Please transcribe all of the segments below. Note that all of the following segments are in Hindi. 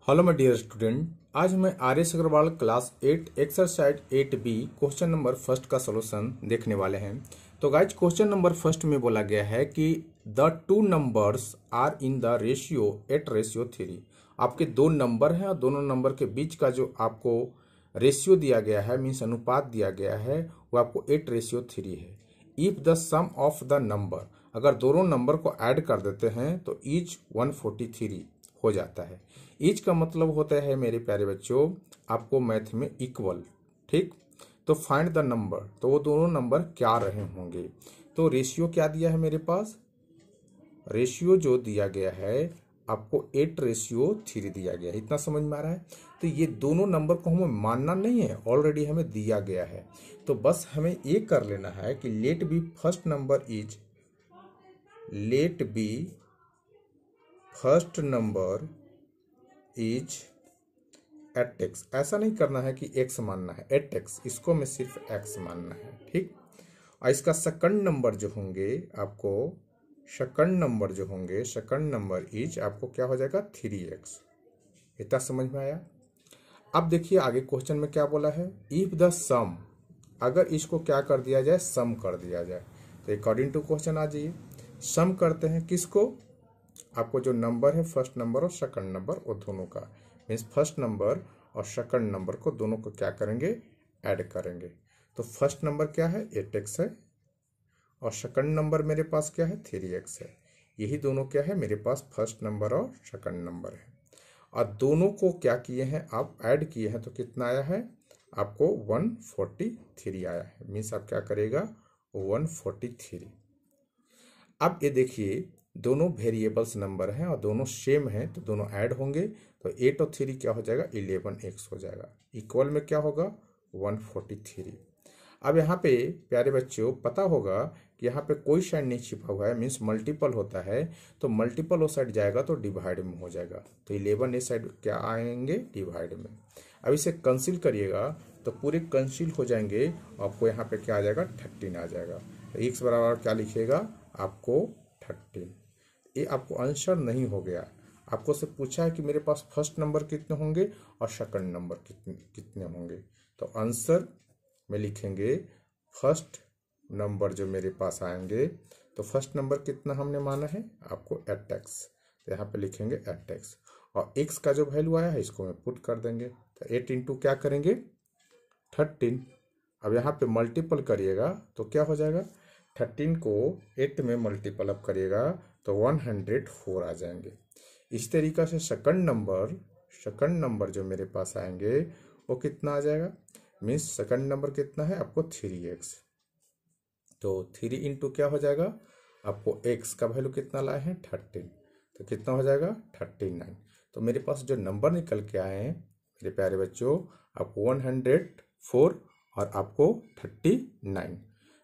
हेलो माय डियर स्टूडेंट, आज मैं R S Agarwal class 8 exercise 8B question number first का सॉल्यूशन देखने वाले हैं। तो गाइज क्वेश्चन नंबर फर्स्ट में बोला गया है कि the two numbers are in the ratio 8:3। आपके दो नंबर हैं और दोनों नंबर के बीच का जो आपको रेशियो दिया गया है, मीन्स अनुपात दिया गया है, वो आपको 8:3 है। If the sum of the number, अगर दोनों नंबर को ऐड कर देते हैं तो ईच 143 हो जाता है। ईच का मतलब होता है मेरे प्यारे बच्चों आपको मैथ में इक्वल, ठीक। तो फाइंड द नंबर, तो वो दोनों नंबर क्या रहे होंगे। तो रेशियो क्या दिया है मेरे पास, रेशियो जो दिया गया है आपको 8:3 दिया गया है। इतना समझ में आ रहा है। तो ये दोनों नंबर को हमें मानना नहीं है, ऑलरेडी हमें दिया गया है। तो बस हमें ये कर लेना है कि let be first number is, let be first number is 8x। ऐसा नहीं करना है कि x मानना है, 8x, इसको मैं सिर्फ x मानना है, ठीक। और इसका सेकंड नंबर जो होंगे आपको, सेकंड नंबर जो होंगे, सेकंड नंबर इज आपको क्या हो जाएगा 3x। इतना समझ में आया। अब देखिए आगे क्वेश्चन में क्या बोला है, इफ द सम, अगर इसको क्या कर दिया जाए, सम कर दिया जाए। तो अकॉर्डिंग टू क्वेश्चन आ जाइए, सम करते हैं किसको, आपको जो नंबर है फर्स्ट नंबर और सेकंड नंबर वो दोनों का, मीन्स फर्स्ट नंबर और सेकंड नंबर को दोनों को क्या करेंगे, ऐड करेंगे। तो फर्स्ट नंबर क्या है 8x है और सेकंड नंबर मेरे पास क्या है 3x है। यही दोनों क्या है मेरे पास, फर्स्ट नंबर और सेकंड नंबर है। और दोनों को क्या किए हैं आप, ऐड किए हैं, तो कितना आया है आपको 143 आया है। मीन्स आप क्या करेगा 143। अब ये देखिए दोनों वेरिएबल्स नंबर हैं और दोनों सेम हैं, तो दोनों ऐड होंगे। तो 8 और 3 क्या हो जाएगा 11x हो जाएगा। इक्वल में क्या होगा 143। अब यहाँ पे प्यारे बच्चों पता होगा कि यहाँ पे कोई साइड नहीं छिपा हुआ है, मीन्स मल्टीपल होता है। तो मल्टीपल वो साइड जाएगा तो डिवाइड में हो जाएगा। तो 11 इस साइड क्या आएंगे, डिवाइड में। अब इसे कंसील करिएगा तो पूरे कंसील हो जाएंगे। आपको यहाँ पे क्या आ जाएगा 13 आ जाएगा। तो x बराबर क्या लिखिएगा आपको 13। ये आपको आंसर नहीं हो गया। आपको से पूछा है कि मेरे पास फर्स्ट नंबर कितने होंगे और सेकंड नंबर कितने होंगे। तो आंसर में लिखेंगे फर्स्ट नंबर जो मेरे पास आएंगे, तो फर्स्ट नंबर कितना हमने माना है आपको 8x। तो यहाँ पे लिखेंगे 8x और x का जो वैल्यू आया है इसको मैं पुट कर देंगे। तो 8 इंटू क्या करेंगे 13। अब यहाँ पे मल्टीपल करिएगा तो क्या हो जाएगा, 13 को 8 में मल्टीपल अप करिएगा तो 104 आ जाएंगे। इस तरीका से सेकंड नंबर जो मेरे पास आएंगे वो कितना आ जाएगा, मीन्स सेकंड नंबर कितना है आपको 3x। तो 3 इंटू क्या हो जाएगा आपको x का वैल्यू कितना लाए हैं 13, तो कितना हो जाएगा 39। तो मेरे पास जो नंबर निकल के आए हैं मेरे प्यारे बच्चों आपको 104 और आपको 39।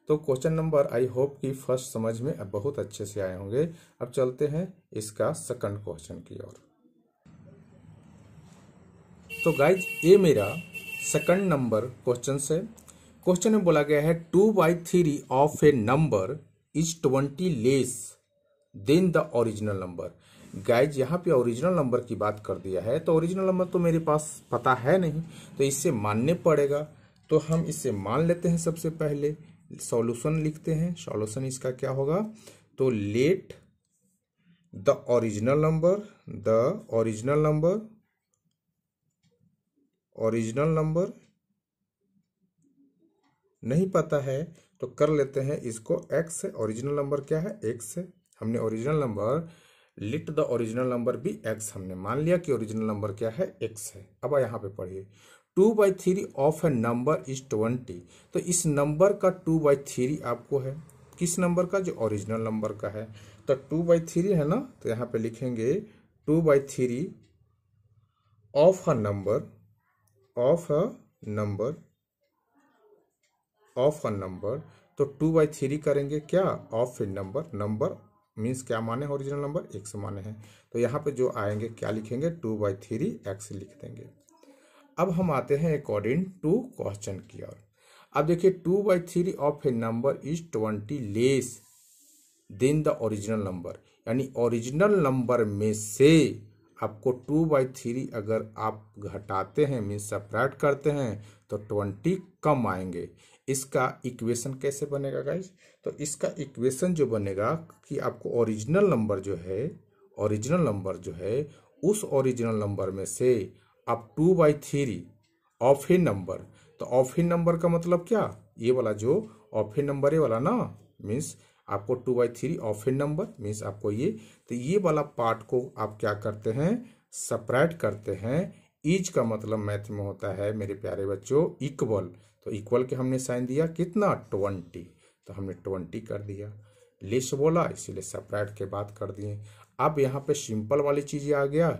तो क्वेश्चन नंबर आई होप कि फर्स्ट समझ में अब बहुत अच्छे से आए होंगे। अब चलते हैं इसका सेकंड क्वेश्चन की ओर। तो गाइज ये मेरा सेकंड नंबर क्वेश्चन से, क्वेश्चन में बोला गया है 2/3 of A number is 20 less than the original number. Guys यहाँ पे ओरिजिनल नंबर की बात कर दिया है, तो ओरिजिनल नंबर तो मेरे पास पता है नहीं, तो इससे मानने पड़ेगा। तो हम इसे मान लेते हैं। सबसे पहले सॉल्यूशन लिखते हैं। सॉल्यूशन इसका क्या होगा, तो लेट द ओरिजिनल नंबर नहीं पता है तो कर लेते हैं इसको x है। ओरिजिनल नंबर क्या है x है। हमने original number, let the original number भी x हमने मान लिया कि ओरिजिनल नंबर क्या है x है। अब यहाँ पे पढ़िए 2/3 ऑफ ए नंबर इज 20। तो इस नंबर का 2/3 आपको है, किस नंबर का, जो ओरिजिनल नंबर का है। तो 2/3 है ना, तो यहाँ पे लिखेंगे 2/3 ऑफ अ नंबर, तो 2/3 करेंगे क्या, ऑफ ए नंबर मीन्स क्या माने, ओरिजिनल नंबर x माने हैं। तो यहाँ पे जो आएंगे क्या लिखेंगे 2/3 x लिख देंगे। अब हम आते हैं अकॉर्डिंग टू क्वेश्चन की ओर। अब देखिए 2/3 of A number is 20 less than the original number, यानी ओरिजिनल नंबर में से आपको 2/3 अगर आप घटाते हैं मीन्स सब्ट्रैक्ट करते हैं तो 20 कम आएंगे। इसका इक्वेशन कैसे बनेगा गाइज? तो इसका इक्वेशन जो बनेगा कि आपको ओरिजिनल नंबर जो है उस ओरिजिनल नंबर में से आप 2/3 ऑफ ए नंबर, तो ऑफ ए नंबर का मतलब क्या? ये वाला जो ऑफ ए नंबर है वाला ना, मीन्स आपको 2/3 ऑफ ए नंबर मीन्स आपको ये, तो ये वाला पार्ट को आप क्या करते हैं? सपरेट करते हैं। ईच का मतलब मैथ में होता है मेरे प्यारे बच्चों इक्वल, तो इक्वल के हमने साइन दिया कितना? 20, तो हमने 20 कर दिया। लिस्ट बोला इसीलिए सपरेट के बाद कर दिए। अब यहाँ पे सिंपल वाली चीज आ गया,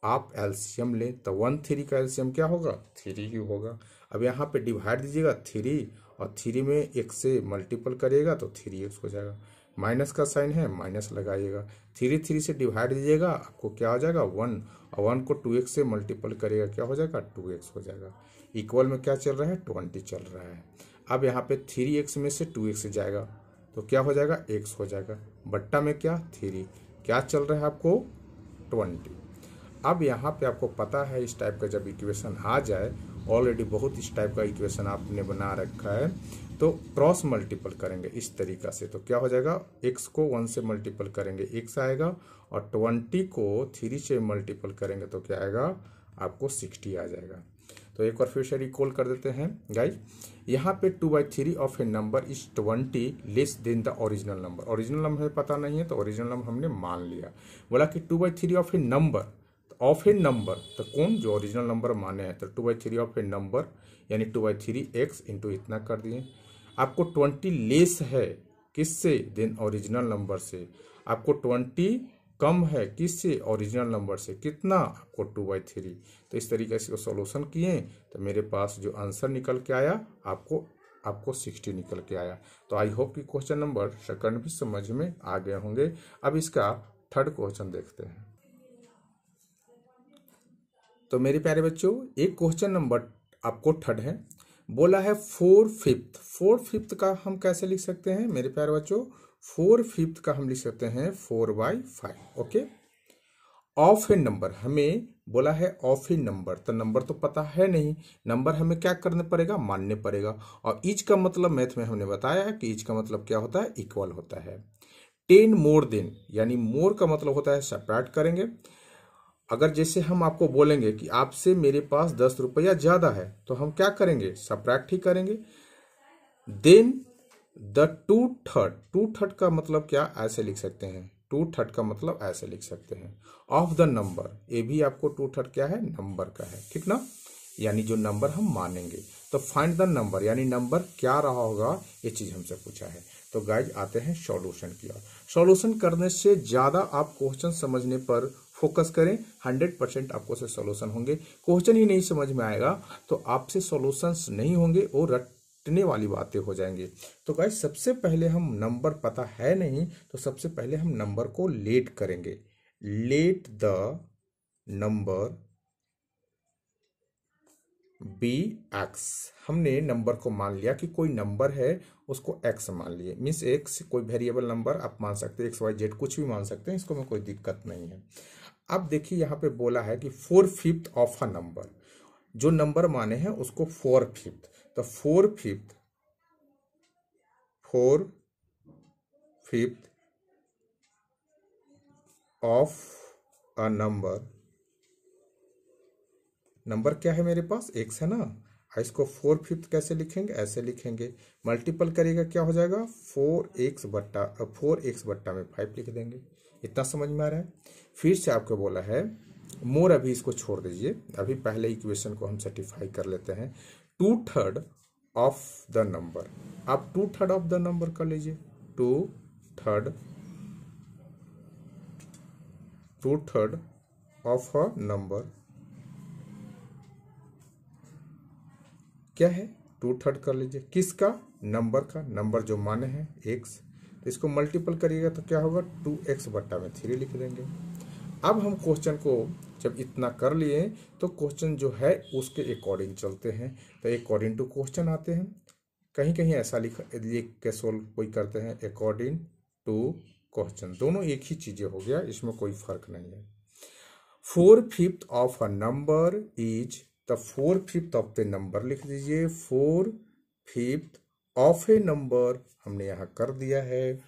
आप एलसीएम लें तो 1/3 का एलसीएम क्या होगा? 3 ही होगा। अब यहाँ पे डिवाइड दीजिएगा 3 और 3 में एक से मल्टीपल करिएगा तो 3x हो जाएगा। माइनस का साइन है माइनस लगाइएगा, 3 से डिवाइड दीजिएगा आपको क्या हो जाएगा? 1, और 1 को 2x से मल्टीपल करिएगा क्या हो जाएगा? 2x हो जाएगा। इक्वल में क्या चल रहा है? 20 चल रहा है। अब यहाँ पे 3x में से 2x जाएगा तो क्या हो जाएगा? x हो जाएगा। बट्टा में क्या? 3 क्या चल रहा है आपको? 20। अब यहाँ पे आपको पता है इस टाइप का जब इक्वेशन आ जाए, ऑलरेडी बहुत इस टाइप का इक्वेशन आपने बना रखा है, तो क्रॉस मल्टीपल करेंगे इस तरीका से तो क्या हो जाएगा? x को 1 से मल्टीपल करेंगे x आएगा, और 20 को 3 से मल्टीपल करेंगे तो क्या आएगा? आपको 60 आ जाएगा। तो एक बार फिर से रिकॉल कर देते हैं गाइज। यहाँ पे 2/3 of A number is 20 less than the original number. Original number हमें पता नहीं है तो ओरिजिनल नंबर हमने मान लिया। बोला कि 2/3 of A number, of A number तो कौन? जो ओरिजिनल नंबर माने हैं, तो 2/3 ऑफ ए नंबर यानी 2/3x इंटू इतना कर दिए। आपको 20 लेस है किससे? देन ओरिजिनल नंबर से। आपको 20 कम है किससे? ओरिजिनल नंबर से। कितना? आपको 2/3। तो इस तरीके से सॉल्यूशन किए तो मेरे पास जो आंसर निकल के आया आपको 60 निकल के आया। तो आई होप कि क्वेश्चन नंबर सेकंड भी समझ में आ गए होंगे। अब इसका थर्ड क्वेश्चन देखते हैं। तो मेरे प्यारे बच्चों एक क्वेश्चन नंबर आपको थर्ड है, बोला है 4/5। 4/5 का हम कैसे लिख सकते हैं मेरे प्यारे बच्चों? 4/5 का हम लिख सकते हैं 4/5। ओके, ऑफ ए नंबर हमें बोला है ऑफ ए नंबर, तो नंबर तो पता है नहीं, नंबर हमें क्या करने पड़ेगा? मानने पड़ेगा। और ईच का मतलब मैथ में हमने बताया कि ईच का मतलब क्या होता है? इक्वल होता है। 10 मोर देन, यानी मोर का मतलब होता है सेपरेट करेंगे। अगर जैसे हम आपको बोलेंगे कि आपसे मेरे पास 10 रुपया ज्यादा है तो हम क्या करेंगे? सब्ट्रैक्ट ही करेंगे। देन द 2/3 का मतलब क्या? ऐसे लिख सकते हैं, 2/3 का मतलब ऐसे लिख सकते हैं ऑफ द नंबर। ये भी आपको 2/3 क्या है? नंबर का है, ठीक ना, यानी जो नंबर हम मानेंगे। तो फाइंड द नंबर, यानी नंबर क्या रहा होगा, ये चीज हमसे पूछा है। तो गाइज आते हैं सॉल्यूशन की ओर। सॉल्यूशन करने से ज्यादा आप क्वेश्चन समझने पर फोकस करें, 100% आपको से सॉल्यूशन होंगे। क्वेश्चन ही नहीं समझ में आएगा तो आपसे सॉल्यूशंस नहीं होंगे और रटने वाली बातें हो जाएंगे। तो गाइज सबसे पहले हम नंबर पता है नहीं तो सबसे पहले हम नंबर को लेट करेंगे। Let the number be x. हमने नंबर को मान लिया कि कोई नंबर है उसको एक्स मान लिए, मीन्स एक्स कोई वेरिएबल नंबर आप मान सकते हैं, XYZ कुछ भी मान सकते हैं, इसको में कोई दिक्कत नहीं है। अब देखिए यहाँ पे बोला है कि 4/5 ऑफ अ नंबर, जो नंबर माने हैं उसको 4/5, तो 4/5 ऑफ अ नंबर क्या है मेरे पास? एक्स है ना, इसको 4/5 कैसे लिखेंगे? ऐसे लिखेंगे, मल्टीपल करिएगा क्या हो जाएगा? 4x में 5 लिख देंगे। इतना समझ में आ रहा है? फिर से आपको बोला है मोर, अभी इसको छोड़ दीजिए, अभी पहले इक्वेशन को हम सेटिफाई कर लेते हैं। 2/3 ऑफ द नंबर, आप 2/3 ऑफ द नंबर कर लीजिए। 2/3 ऑफ अ नंबर क्या है? 2/3 कर लीजिए, किसका? नंबर का, नंबर जो माने हैं x, तो इसको मल्टीपल करिएगा तो क्या होगा? 2x/3 लिख देंगे। अब हम क्वेश्चन को जब इतना कर लिए तो क्वेश्चन जो है उसके अकॉर्डिंग चलते हैं, तो अकॉर्डिंग टू क्वेश्चन आते हैं। कहीं कहीं ऐसा लिख के सोल्व कोई करते हैं अकॉर्डिंग टू क्वेश्चन, दोनों एक ही चीजें हो गया, इसमें कोई फर्क नहीं है। 4/5 of a number is, the 4/5 of the number लिख दीजिए। 4/5 ऑफ ए नंबर हमने यहां कर दिया है।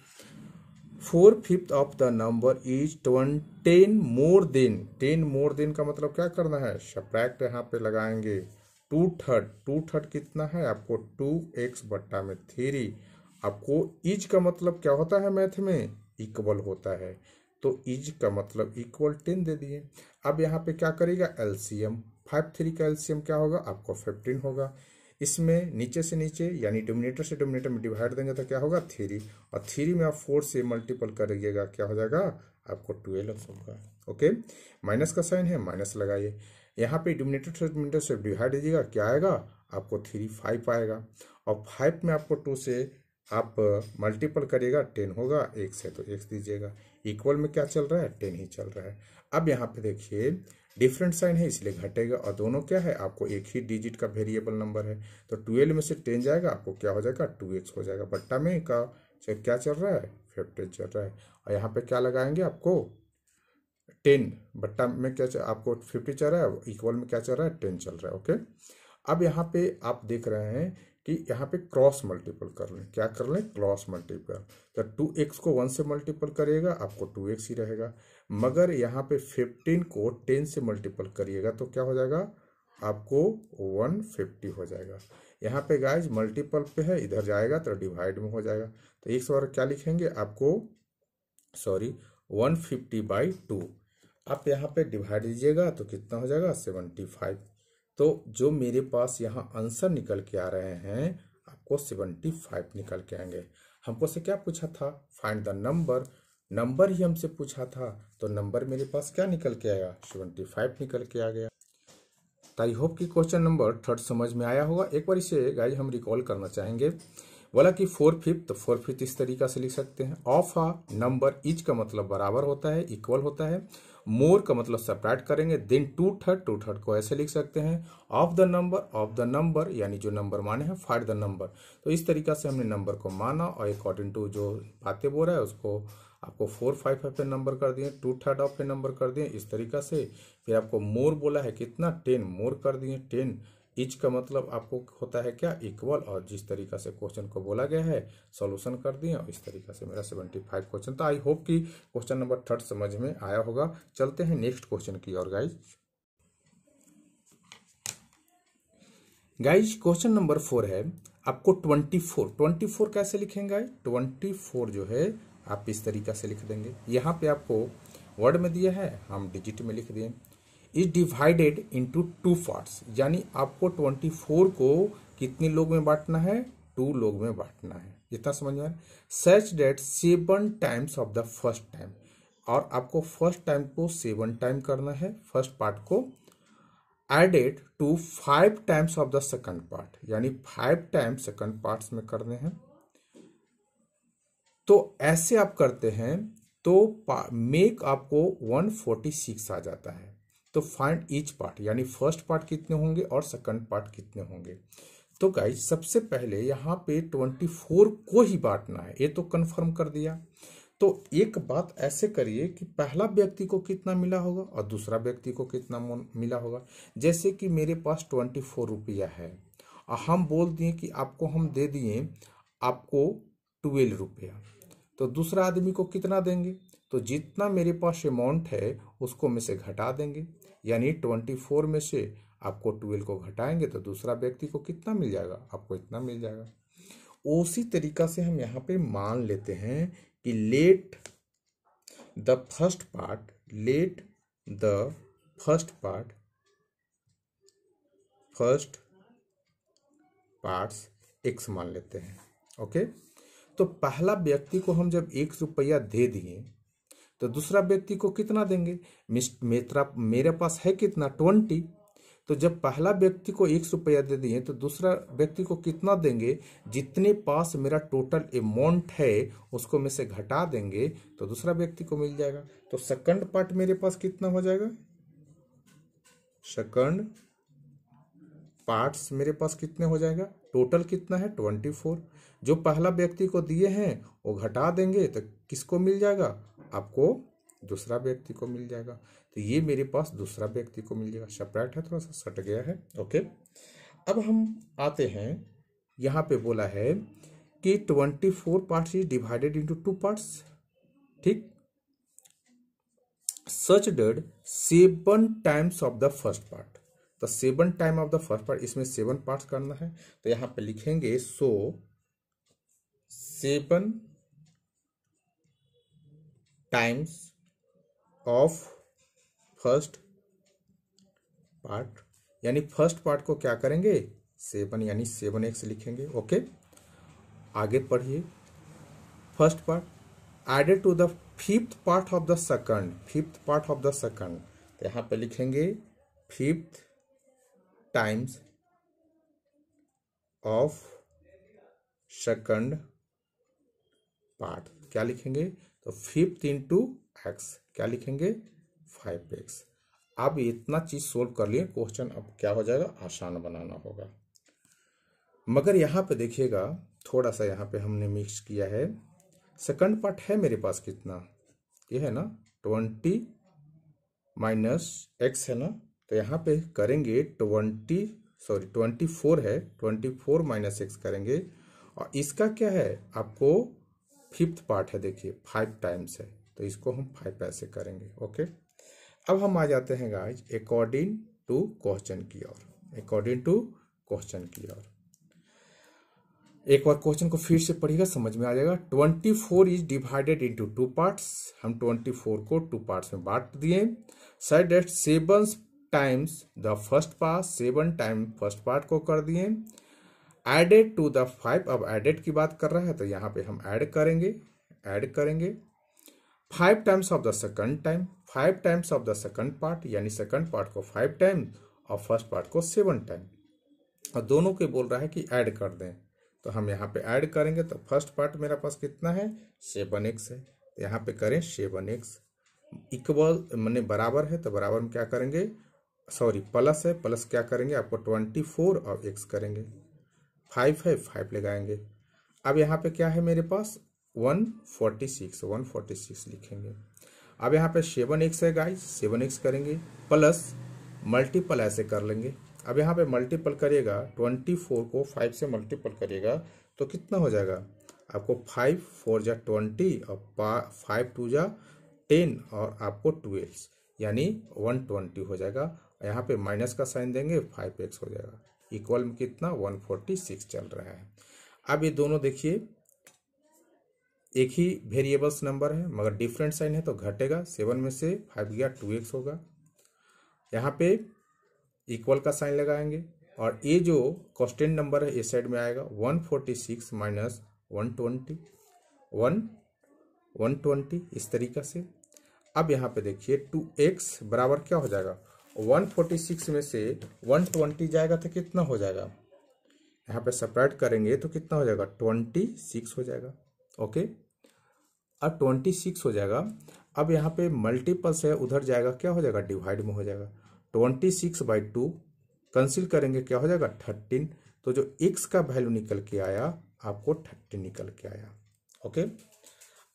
4/5 of the number is 10 more than. 10 more than का मतलब क्या करना है, सब्ट्रैक्ट यहाँ पे लगाएंगे। 2/3, 2/3 कितना है आपको 2x बट्टा में 3। आपको इज का मतलब क्या होता है मैथ में, इक्वल होता है, तो इज का मतलब इक्वल 10 दे दिए। अब यहाँ पे क्या करेगा एलसीएम, 5 3 का एलसीएम क्या होगा आपको 15 होगा। इसमें नीचे से नीचे यानी डोमिनेटर से डोमिनेटर में डिवाइड देंगे तो क्या होगा 3, और 3 में आप 4 से मल्टीपल करिएगा क्या हो जाएगा आपको 12 होगा। ओके, माइनस का साइन है, माइनस लगाइए। यहाँ पे डोमिनेटर से डिवाइड दीजिएगा क्या आएगा आपको 3 5 आएगा, और 5 में आपको 2 से आप मल्टीपल करिएगा 10 होगा, 1 से तो x दीजिएगा। इक्वल में क्या चल रहा है 10 ही चल रहा है। अब यहाँ पे देखिए डिफरेंट साइन है इसलिए घटेगा, और दोनों क्या है आपको एक ही डिजिट का वेरिएबल नंबर है, तो 12 में से 10 जाएगा आपको क्या हो जाएगा 2x हो जाएगा। बट्टा में का क्या चल रहा है 15 चल रहा है, और यहाँ पे क्या लगाएंगे आपको 10 बट्टा में क्या आपको 50 चल रहा है, इक्वल में क्या चल रहा है 10 चल रहा है। ओके, अब यहाँ पे आप देख रहे हैं कि यहाँ पे क्रॉस मल्टीपल कर लें, क्या कर लें क्रॉस मल्टीपल, तो 2x को 1 से मल्टीपल करिएगा आपको 2x ही रहेगा, मगर यहाँ पे 15 को 10 से मल्टीपल करिएगा तो क्या हो जाएगा आपको 150 हो जाएगा। यहाँ पे गाइज मल्टीपल पे है, इधर जाएगा तो डिवाइड में हो जाएगा, तो एक बार क्या लिखेंगे आपको 150/2। आप यहाँ पे डिवाइड दीजिएगा तो कितना हो जाएगा 75। तो जो मेरे पास यहाँ आंसर निकल के आ रहे हैं आपको 75 निकल के आएंगे। हमको से क्या पूछा था फाइंड द नंबर, नंबर ही हमसे पूछा था, तो नंबर मेरे पास क्या निकल के आया 75 निकल के आ गया। तो आई होप कि क्वेश्चन नंबर 3 समझ में आया होगा। एक बार इसे गाइज हम रिकॉल करना चाहेंगे। बोला कि 4/5, तो 4/5 इस तरीका से लिख सकते हैं। ऑफ अ नंबर, इच का मतलब बराबर होता है इक्वल होता है, मोर का मतलब सेपरेट करेंगे, देन 2/3 को ऐसे लिख सकते हैं। ऑफ द नंबर यानी जो नंबर माने हैं, फाइंड द नंबर, तो इस तरीका से हमने नंबर को माना और अकॉर्डिंग टू जो बातें बोल रहा है उसको आपको 4 5 पे नंबर कर दिए, 2/3 ऑफ पे नंबर कर दिए इस तरीका से। फिर आपको मोर बोला है कितना 10, मोर कर दिए 10। इच का मतलब आपको होता है क्या इक्वल, और जिस तरीका से क्वेश्चन को बोला गया है सॉल्यूशन कर दिए, और इस तरीका से मेरा 75 क्वेश्चन। तो आई होप कि क्वेश्चन नंबर 3 समझ में आया होगा। चलते हैं नेक्स्ट क्वेश्चन की ओर गाइज। क्वेश्चन नंबर 4 है आपको 24 कैसे लिखेंगे 24 जो है आप इस तरीका से लिख देंगे। यहाँ पे आपको वर्ड में दिया है, हम डिजिट में लिख दिए। इज डिवाइडेड इंटू 2 पार्ट्स, यानी आपको 24 को कितने लोग में बांटना है 2 लोग में बांटना है, जितना समझ में आया। Such that 7 times of the first time, और आपको फर्स्ट टाइम को 7 टाइम करना है फर्स्ट पार्ट को, added to 5 times of the second part, यानी 5 टाइम्स सेकंड पार्ट्स में करने हैं। तो ऐसे आप करते हैं तो मेक आपको 146 आ जाता है। तो फाइंड ईच पार्ट, यानी फर्स्ट पार्ट कितने होंगे और सेकंड पार्ट कितने होंगे। तो गाइज सबसे पहले यहाँ पे 24 को ही बांटना है, ये तो कंफर्म कर दिया। तो एक बात ऐसे करिए कि पहला व्यक्ति को कितना मिला होगा और दूसरा व्यक्ति को कितना मिला होगा। जैसे कि मेरे पास 24 रुपया है और हम बोल दिए कि आपको हम दे दिए आपको 12 रुपया, तो दूसरा आदमी को कितना देंगे, तो जितना मेरे पास अमाउंट है उसको में से घटा देंगे, यानी 24 में से आपको 12 को घटाएंगे तो दूसरा व्यक्ति को कितना मिल जाएगा आपको इतना मिल जाएगा। उसी तरीका से हम यहाँ पे मान लेते हैं कि let the first parts x मान लेते हैं। ओके, तो पहला व्यक्ति को हम जब 1 रुपया दे दिए तो दूसरा व्यक्ति को कितना देंगे, मेरे पास है कितना 20, तो जब पहला व्यक्ति को 1 रुपया दे दिए तो दूसरा व्यक्ति को कितना देंगे, जितने पास मेरा टोटल अमाउंट है उसको में से घटा देंगे तो दूसरा व्यक्ति को मिल जाएगा। तो सेकंड पार्ट मेरे पास कितना हो जाएगा, सेकंड पार्ट्स मेरे पास कितने हो जाएगा, टोटल कितना है 24। जो पहला व्यक्ति को दिए हैं वो घटा देंगे तो किसको मिल जाएगा आपको दूसरा व्यक्ति को मिल जाएगा। तो ये मेरे पास दूसरा व्यक्ति को मिल जाएगा। सेपरेट है, थोड़ा सा सट गया है। ओके, अब हम आते हैं, यहाँ पे बोला है कि 24 parts is divided into 2 parts. ठीक, such that 7 times of the first part. तो 7 time of the first part, इसमें 7 पार्ट्स करना है। तो यहाँ पे लिखेंगे so 7 times of first part, यानी फर्स्ट पार्ट को क्या करेंगे 7 यानी 7x लिखेंगे। ओके, आगे पढ़िए। First part added to the 5th part of the second, 5th part of the second. तो यहां पे लिखेंगे 5th times of second part, क्या लिखेंगे तो 5th इंटू एक्स, क्या लिखेंगे 5x। अब इतना चीज सोल्व कर लिए, क्वेश्चन अब क्या हो जाएगा, आसान बनाना होगा। मगर यहाँ पे देखिएगा थोड़ा सा, यहाँ पे हमने मिक्स किया है। सेकंड पार्ट है मेरे पास कितना, ये है ना 20 माइनस एक्स है ना। तो यहाँ पे करेंगे 24 है, 24 माइनस एक्स करेंगे। और इसका क्या है आपको 5th पार्ट है, देखिए 5 टाइम्स है, तो इसको हम 5 ऐसे करेंगे। ओके, अब हम आ जाते हैं गाइज अकॉर्डिंग टू क्वेश्चन की ओर, अकॉर्डिंग टू क्वेश्चन की ओर। एक बार क्वेश्चन को फिर से पढ़िएगा, समझ में आ जाएगा। 24 इज डिवाइडेड इनटू 2 पार्ट्स, हम 24 को 2 पार्ट्स में बांट दिए। Said that 7 times the first part, 7 time first part को कर दिए। एडेड टू द 5, अब एडेड की बात कर रहा है तो यहाँ पे हम ऐड करेंगे, 5 times of the second time, 5 times of the second part, यानी सेकंड पार्ट को 5 टाइम और फर्स्ट पार्ट को 7 टाइम। और दोनों के बोल रहा है कि ऐड कर दें, तो हम यहाँ पे ऐड करेंगे। तो फर्स्ट पार्ट मेरा पास कितना है 7x है, तो यहाँ पे करें 7x इक्वल माने बराबर है, तो बराबर में क्या करेंगे, सॉरी प्लस है, प्लस क्या करेंगे आपको 24 और x करेंगे, 5 है 5 लगाएंगे। अब यहाँ पे क्या है मेरे पास 146 लिखेंगे। अब यहाँ पे 7x है गाइस, 7x करेंगे प्लस मल्टीपल ऐसे कर लेंगे। अब यहाँ पे मल्टीपल करिएगा, 24 को 5 से मल्टीपल करिएगा तो कितना हो जाएगा आपको 5 4 जा 20 और 5 2 जा 10 और आपको 12 यानी 120 हो जाएगा। यहाँ पे माइनस का साइन देंगे 5x हो जाएगा, इक्वल में कितना 146 चल रहा है। अब ये दोनों देखिए एक ही वेरिएबल्स नंबर है मगर डिफरेंट साइन है तो घटेगा, 7 में से 5 गया 2x होगा। यहाँ पे इक्वल का साइन लगाएंगे और ये जो कांस्टेंट नंबर है इस साइड में आएगा 146 माइनस 120 इस तरीका से। अब यहाँ पे देखिए 2x बराबर क्या हो जाएगा, 146 में से 120 जाएगा तो कितना हो जाएगा, यहाँ पे सेपरेट करेंगे तो कितना हो जाएगा 26 हो जाएगा। ओके, अब 26 हो जाएगा। अब यहाँ पे मल्टीपल्स है, उधर जाएगा क्या हो जाएगा डिवाइड में हो जाएगा, 26/2 कैंसिल करेंगे क्या हो जाएगा 13। तो जो x का वैल्यू निकल के आया आपको 30 निकल के आया। ओके,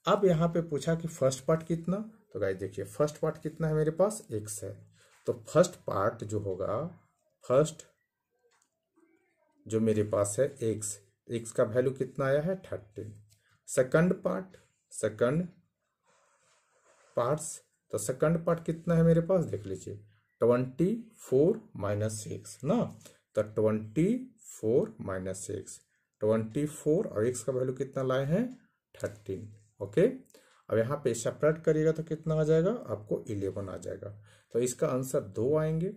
अब यहाँ पे पूछा कि फर्स्ट पार्ट कितना, तो गाइस देखिए फर्स्ट पार्ट कितना है मेरे पास x है, तो फर्स्ट पार्ट जो होगा, फर्स्ट जो मेरे पास है x का वैल्यू कितना आया है 13। सेकंड पार्ट्स, तो सेकंड पार्ट कितना है मेरे पास देख लीजिए 24 माइनस 6 ना, तो 24 माइनस 6, 24 और x का वैल्यू कितना लाए हैं 13। ओके, अब यहाँ पे सेपरेट करिएगा तो कितना आ जाएगा आपको 11 आ जाएगा। तो इसका आंसर 2 आएंगे,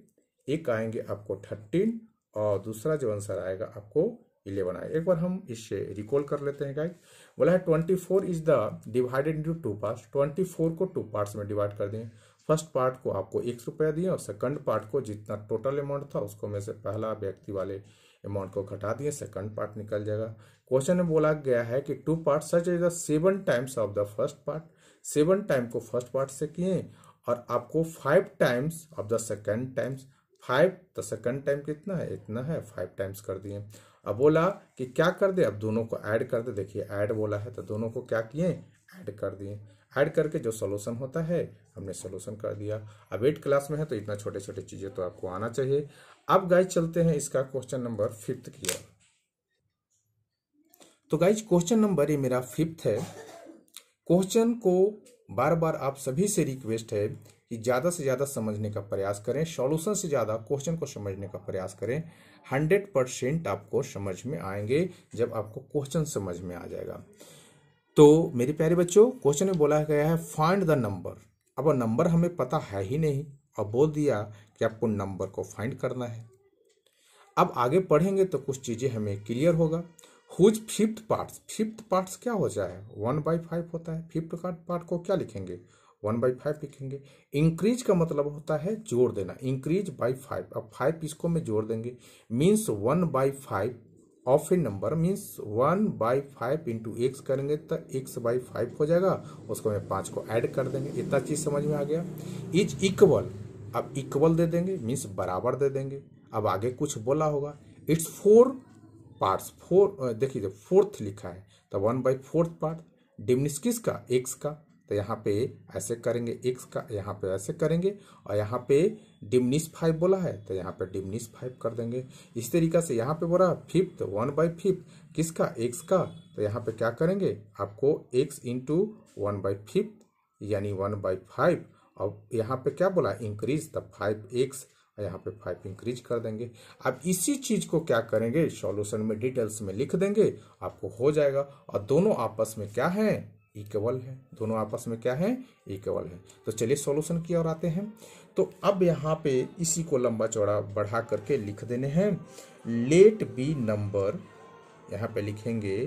एक आएंगे आपको 13 और दूसरा जो आंसर आएगा आपको 11 आएगा। एक बार हम इससे रिकॉल कर लेते हैं गाइस। बोला है 24 is the divided into 2 parts, 24 को 2 पार्ट्स में डिवाइड कर दें। फर्स्ट पार्ट को आपको ₹1 दिए और सेकंड पार्ट को जितना टोटल अमाउंट था उसको में से पहला व्यक्ति वाले अमाउंट को घटा दिए, सेकंड पार्ट निकल जाएगा। क्वेश्चन में बोला गया है कि 2 part such is the 7 times of the first part, 7 time को फर्स्ट पार्ट से किए और आपको 5 times of the second times, 5 तो सेकंड टाइम कितना है इतना है 5 टाइम्स कर दिए। अब बोला कि क्या कर दे, अब दोनों को ऐड कर दे, देखिए ऐड बोला है तो दोनों को क्या किए ऐड कर दिए। ऐड करके जो सॉल्यूशन होता है हमने सॉल्यूशन कर दिया। अब 8 क्लास में है तो इतना छोटे छोटे चीज़ें तो आपको आना चाहिए। अब गाइज चलते हैं इसका क्वेश्चन नंबर 5 की ओर। तो गाइज क्वेश्चन नंबर ये मेरा 5 है। क्वेश्चन को बार बार आप सभी से रिक्वेस्ट है कि ज़्यादा से ज़्यादा समझने का प्रयास करें, सॉल्यूशन से ज़्यादा क्वेश्चन को समझने का प्रयास करें। 100% आपको समझ में आएंगे जब आपको क्वेश्चन समझ में आ जाएगा। तो मेरे प्यारे बच्चों, क्वेश्चन में बोला गया है फाइंड द नंबर। अब नंबर हमें पता है ही नहीं और बोल दिया कि आपको नंबर को फाइंड करना है। अब आगे पढ़ेंगे तो कुछ चीज़ें हमें क्लियर होगा। हुज फिफ्थ पार्ट्स क्या हो जाए 1/5 होता है। फिफ्थ पार्ट को क्या लिखेंगे 1/5 लिखेंगे। इंक्रीज का मतलब होता है जोड़ देना, इंक्रीज बाई 5। अब 5 इसको में जोड़ देंगे means 1/5 of A number means 1/5 into x करेंगे तो x/5 हो जाएगा। उसको में 5 को ऐड कर देंगे। इतना चीज समझ में आ गया। इज इक्वल, अब इक्वल दे देंगे मीन्स बराबर दे देंगे। अब आगे कुछ बोला होगा इट्स 4 पार्ट्स, 4 देखिए 4th लिखा है तो 1/4 पार्ट। डिमिनिश किसका एक्स का, तो यहाँ पे ऐसे करेंगे एक्स का, यहाँ पे ऐसे करेंगे और यहाँ पे डिमिनिश 5 बोला है तो यहाँ पे डिमिनिश 5 कर देंगे। इस तरीका से यहाँ पे बोला फिफ्थ 1/5 किसका एक्स का, तो यहाँ पे क्या करेंगे आपको x इंटू 1/5 यानी 1/5। और यहाँ पे क्या बोला इंक्रीज तब 5x और यहाँ पे 5 इंक्रीज कर देंगे। अब इसी चीज को क्या करेंगे सॉल्यूशन में डिटेल्स में लिख देंगे, आपको हो जाएगा। और दोनों आपस में क्या है इक्वल है, दोनों आपस में क्या है इक्वल है। तो चलिए सॉल्यूशन की ओर आते हैं। तो अब यहाँ पे इसी को लंबा चौड़ा बढ़ा करके लिख देने हैं। लेट बी नंबर, यहाँ पे लिखेंगे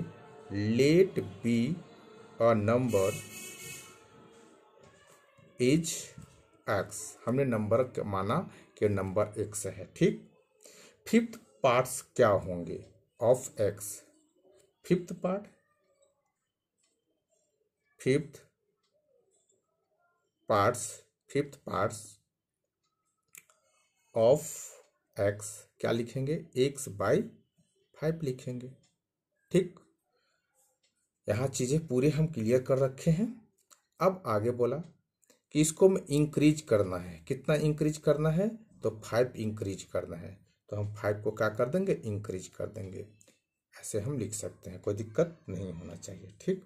let be a number is x. हमने नंबर माना कि नंबर एक्स है, ठीक। फिफ्थ पार्ट्स क्या होंगे of x, fifth parts of x क्या लिखेंगे x/5 लिखेंगे, ठीक। यहां चीजें पूरे हम क्लियर कर रखे हैं। अब आगे बोला कि इसको में इंक्रीज करना है, कितना इंक्रीज करना है तो 5 इंक्रीज करना है। तो हम 5 को क्या कर देंगे इंक्रीज कर देंगे। ऐसे हम लिख सकते हैं, कोई दिक्कत नहीं होना चाहिए, ठीक।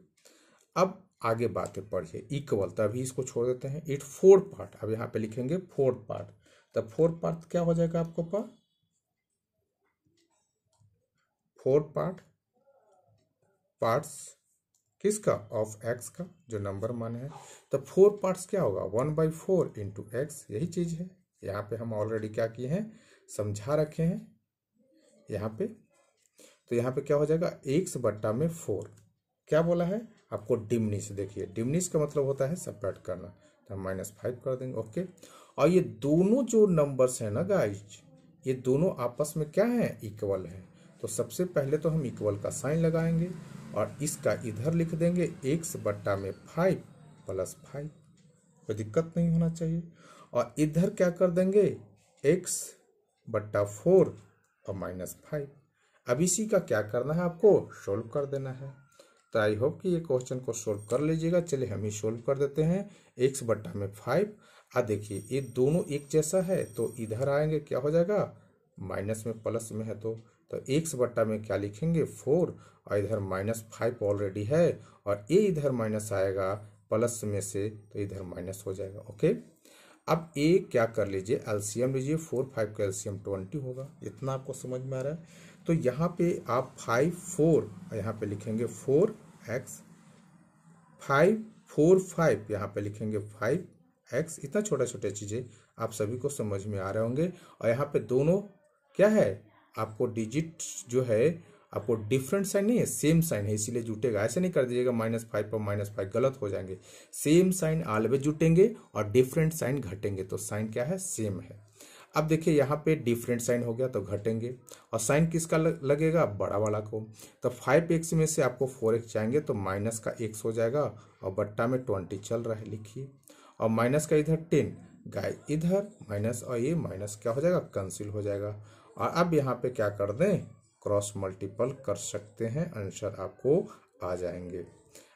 अब आगे बातें पढ़िए इक्वल, तभी इसको छोड़ देते हैं। इट 4 पार्ट, अब यहाँ पे लिखेंगे 4 पार्ट, तब 4 पार्ट क्या हो जाएगा आपको 4 पार्ट्स किसका ऑफ एक्स का जो नंबर माने है। तो 4 पार्ट्स क्या होगा 1/4 इंटू एक्स, यही चीज है। यहाँ पे हम ऑलरेडी क्या किए हैं समझा रखे हैं यहाँ पे। तो यहाँ पे क्या हो जाएगा x/4 क्या बोला है आपको डिमिनिश। देखिए डिमिनिश का मतलब होता है सेपरेट करना, तो हम -5 कर देंगे, ओके। और ये दोनों जो नंबर्स हैं ना गाइज, ये दोनों आपस में क्या है इक्वल है। तो सबसे पहले तो हम इक्वल का साइन लगाएंगे और इसका इधर लिख देंगे x/5 + 5, कोई दिक्कत नहीं होना चाहिए। और इधर क्या कर देंगे x/4 और -5। अब इसी का क्या करना है आपको सोल्व कर देना है। तो आई होप कि ये क्वेश्चन को सोल्व कर लीजिएगा। चलिए हम ही सोल्व कर देते हैं। x/5 देखिए ये दोनों एक जैसा है तो इधर आएंगे क्या हो जाएगा माइनस में प्लस में है तो x/में में क्या लिखेंगे 4 और इधर -5 ऑलरेडी है और ये इधर माइनस आएगा प्लस में से तो इधर माइनस हो जाएगा, ओके। अब ए क्या कर लीजिए एलसीएम लीजिए, 4 5 का एलसीएम 20 होगा। इतना आपको समझ में आ रहा है। तो यहाँ पे आप 5 4 यहाँ पे लिखेंगे 4x, 5 4 5 यहाँ पे लिखेंगे 5x। इतना छोटा छोटा चीज़ें आप सभी को समझ में आ रहे होंगे। और यहाँ पे दोनों क्या है आपको डिजिट जो है आपको डिफरेंट साइन नहीं है सेम साइन है, इसीलिए जुटेगा। ऐसे नहीं कर दीजिएगा -5 और -5 गलत हो जाएंगे। सेम साइन ऑलवेज जुटेंगे और डिफरेंट साइन घटेंगे, तो साइन क्या है सेम है। अब देखिए यहाँ पे डिफरेंट साइन हो गया तो घटेंगे और साइन किसका लगेगा बड़ा वाला को। तो 5x में से आपको 4x जाएंगे तो माइनस का x हो जाएगा और बट्टा में 20 चल रहा है लिखिए। और माइनस का इधर 10 गाय इधर माइनस और ये माइनस क्या हो जाएगा कैंसिल हो जाएगा। और अब यहाँ पे क्या कर दें क्रॉस मल्टीपल कर सकते हैं, आंसर आपको आ जाएंगे।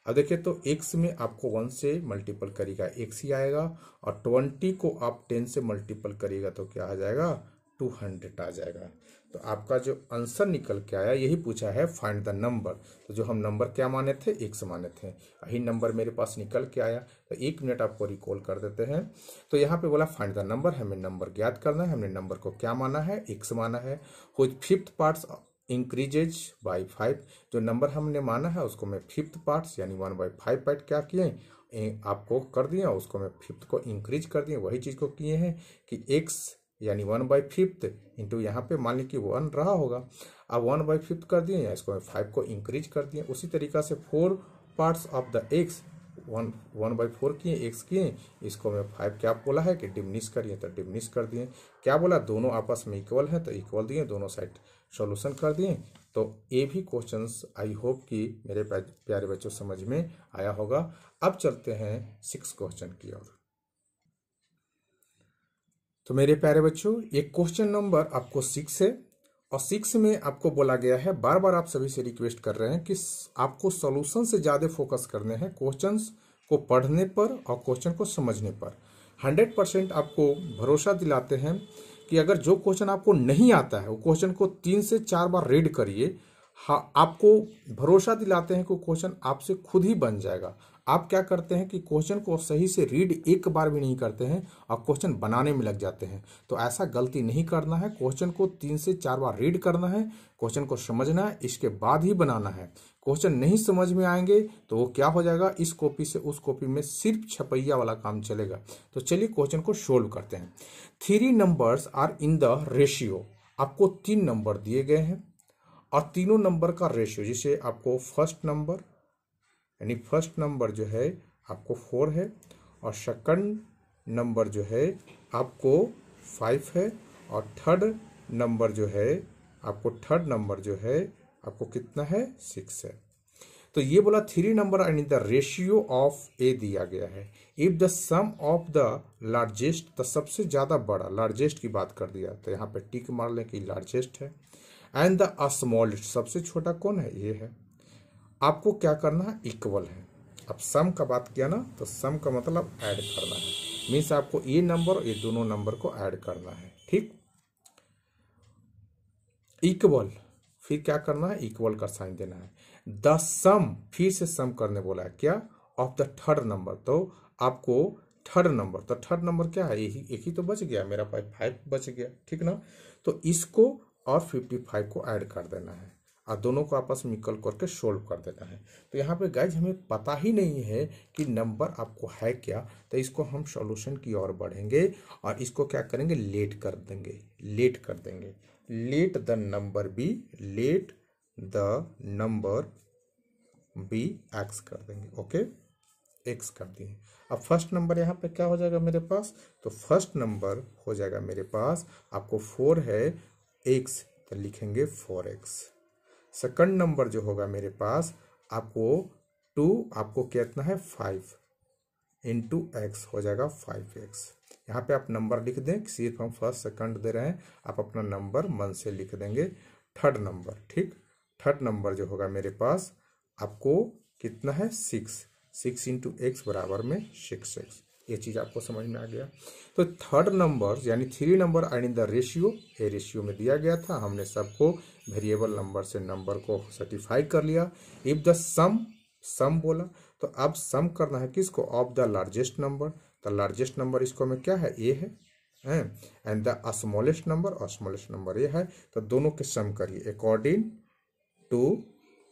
अब देखिए तो x में आपको 1 से मल्टीपल करिएगा x ही आएगा, और 20 को आप 10 से मल्टीपल करिएगा तो क्या आ जाएगा 200 आ जाएगा। तो आपका जो आंसर निकल के आया, यही पूछा है फाइंड द नंबर। तो जो हम नंबर क्या माने थे, x माने थे, यही नंबर मेरे पास निकल के आया। तो 1 मिनट आपको रिकॉल कर देते हैं। तो यहाँ पे बोला फाइंड द नंबर, हमें नंबर ज्ञात करना है। हमने नंबर को क्या माना है, x माना है। Which fifth parts increases by 5, जो नंबर हमने माना है उसको मैं फिफ्थ पार्ट्स यानी 1/5 पार्ट क्या किए आपको कर दिया, उसको मैं फिफ्थ को इंक्रीज कर दिए। वही चीज को किए हैं कि x यानी 1/5 इंटू यहाँ पे मान ली कि 1 रहा होगा, अब 1/5 कर दिए, या इसको 5 को इंक्रीज कर दिए। उसी तरीका से 4 पार्ट्स ऑफ द एक्स 1/4 किए, एक्स किए, इसको मैं 5 क्या बोला है कि डिमिनिश करिए, तो डिमिनिश कर दिए। क्या बोला, दोनों आपस में इक्वल है तो इक्वल दिए, दोनों साइड सॉल्यूशन कर दिए। तो ये भी क्वेश्चंस आई होप कि मेरे प्यारे बच्चों समझ में आया होगा। अब चलते हैं 6 क्वेश्चन की ओर। तो मेरे प्यारे बच्चों, ये क्वेश्चन नंबर आपको 6 है, और 6 में आपको बोला गया है, बार बार आप सभी से रिक्वेस्ट कर रहे हैं कि आपको सॉल्यूशन से ज्यादा फोकस करने हैं, क्वेश्चंस को पढ़ने पर और क्वेश्चन को समझने पर। 100% आपको भरोसा दिलाते हैं कि अगर जो क्वेश्चन आपको नहीं आता है वो क्वेश्चन को 3 से 4 बार रीड करिए। हाँ, आपको भरोसा दिलाते हैं कि क्वेश्चन आपसे खुद ही बन जाएगा। आप क्या करते हैं कि क्वेश्चन को सही से रीड एक बार भी नहीं करते हैं और क्वेश्चन बनाने में लग जाते हैं। तो ऐसा गलती नहीं करना है, क्वेश्चन को 3 से 4 बार रीड करना है, क्वेश्चन को समझना है, इसके बाद ही बनाना है। क्वेश्चन नहीं समझ में आएंगे तो वो क्या हो जाएगा, इस कॉपी से उस कॉपी में सिर्फ छपैया वाला काम चलेगा। तो चलिए क्वेश्चन को सोल्व करते हैं। 3 numbers are in the ratio, आपको 3 नंबर दिए गए हैं और तीनों नंबर का रेशियो, जिसे आपको फर्स्ट नंबर यानी फर्स्ट नंबर जो है आपको 4 है, और सेकंड नंबर जो है आपको 5 है, और थर्ड नंबर जो है आपको कितना है 6 है। तो ये बोला 3 number and in the ratio of a दिया गया है। If the sum of the largest, तो सबसे ज्यादा बड़ा, लार्जेस्ट की बात कर दिया तो यहाँ पे टिक मार लें कि लार्जेस्ट है, एंड द स्मॉलेस्ट, सबसे छोटा कौन है, ये है। आपको क्या करना है, इक्वल है। अब सम का बात किया ना, तो सम का मतलब ऐड करना है, मीन्स आपको ये नंबर और ये दोनों नंबर को ऐड करना है, ठीक। इक्वल, फिर क्या करना है, इक्वल का साइन देना है। द सम, फिर से सम करने बोला है, क्या, ऑफ द थर्ड नंबर, तो आपको थर्ड नंबर, तो थर्ड नंबर क्या है, यही एक ही तो बच गया मेरा, 5 बच गया, ठीक ना। तो इसको और 55 को ऐड कर देना है और दोनों को आपस में इक्वल करके सोल्व कर देना है। तो यहाँ पे गाइज हमें पता ही नहीं है कि नंबर आपको है क्या, तो इसको हम सॉल्यूशन की ओर बढ़ेंगे और इसको क्या करेंगे, लेट कर देंगे, let the number be x कर देंगे, ओके, एक्स कर दिए। अब फर्स्ट नंबर यहाँ पे क्या हो जाएगा मेरे पास, तो फर्स्ट नंबर हो जाएगा मेरे पास, आपको 4 है एक्स, तो लिखेंगे 4x। सेकंड नंबर जो होगा मेरे पास आपको 2, आपको कितना है 5 इंटू एक्स हो जाएगा 5x। यहाँ पे आप नंबर लिख दें, सिर्फ हम फर्स्ट सेकंड दे रहे हैं, आप अपना नंबर मन से लिख देंगे। थर्ड नंबर, ठीक, थर्ड नंबर जो होगा मेरे पास आपको कितना है 6 इंटू एक्स बराबर में 6x। ये चीज आपको समझ में आ गया। तो थर्ड नंबर यानी 3 number and in the ratio, A ratio में दिया गया था, हमने सबको वेरिएबल नंबर से नंबर को सर्टिफाई कर लिया। इफ द सम बोला, तो अब सम करना है किसको, ऑफ द लार्जेस्ट नंबर, तो लार्जेस्ट नंबर इसको में क्या है, ए है, एंड द स्मॉलेस्ट नंबर, और स्मॉलेस्ट नंबर ये है। तो दोनों के सम करिए अकॉर्डिंग टू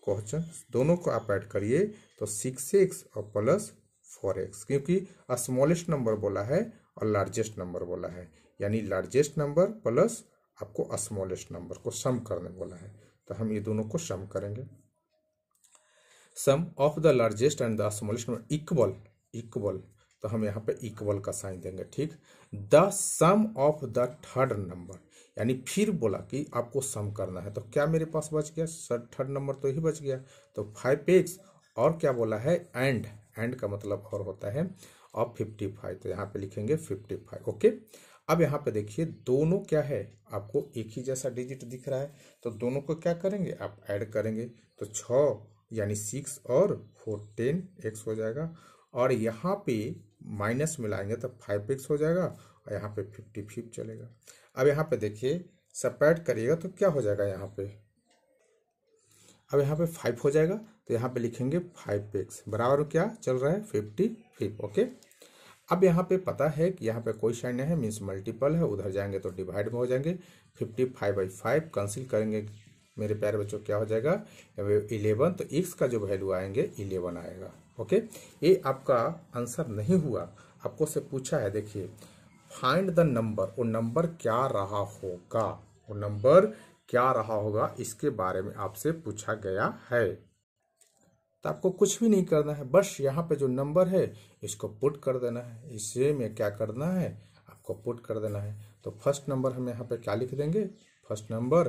क्वेश्चन, दोनों को आप ऐड करिए, तो 6x और प्लस 4x, क्योंकि स्मॉलेस्ट नंबर बोला है और लार्जेस्ट नंबर बोला है, यानी लार्जेस्ट नंबर प्लस आपको स्मॉलेस्ट नंबर को सम करने बोला है। तो हम ये दोनों को सम करेंगे। Sum of the largest and the smallest number equal, तो हम यहाँ पे इक्वल का साइन देंगे, ठीक। The sum of the third number, यानी फिर बोला कि आपको सम करना है, तो क्या मेरे पास बच गया, थर्ड नंबर तो ही बच गया, तो 5x, और क्या बोला है, एंड का मतलब और होता है और 55, तो यहाँ पे लिखेंगे 55, ओके। अब यहाँ पे देखिए दोनों क्या है, आपको एक ही जैसा डिजिट दिख रहा है, तो दोनों को क्या करेंगे, आप ऐड करेंगे, तो 6 यानी 6 और 4 10x हो जाएगा। और यहाँ पे माइनस मिलाएंगे तो 5x हो जाएगा और यहाँ पे 55 चलेगा। अब यहाँ पे देखिए सपरेट करिएगा तो क्या हो जाएगा यहाँ पे, अब यहाँ पे 5 हो जाएगा तो यहाँ पे लिखेंगे 5x बराबर क्या चल रहा है 55। ओके, अब यहाँ पे पता है कि यहाँ पे कोई साइन नहीं है, मीन्स मल्टीपल है, उधर जाएंगे तो डिवाइड में हो जाएंगे। 55/5 कैंसिल करेंगे मेरे प्यारे बच्चों, क्या हो जाएगा 11, तो x का जो वैल्यू आएंगे 11 आएगा। ओके, ये आपका आंसर नहीं हुआ, आपको से पूछा है, देखिए फाइंड द नंबर, वो नंबर क्या रहा होगा, वो नंबर क्या रहा होगा इसके बारे में आपसे पूछा गया है। तो आपको कुछ भी नहीं करना है, बस यहाँ पे जो नंबर है इसको पुट कर देना है। इसे में क्या करना है, आपको पुट कर देना है। तो फर्स्ट नंबर हम यहाँ पे क्या लिख देंगे, फर्स्ट नंबर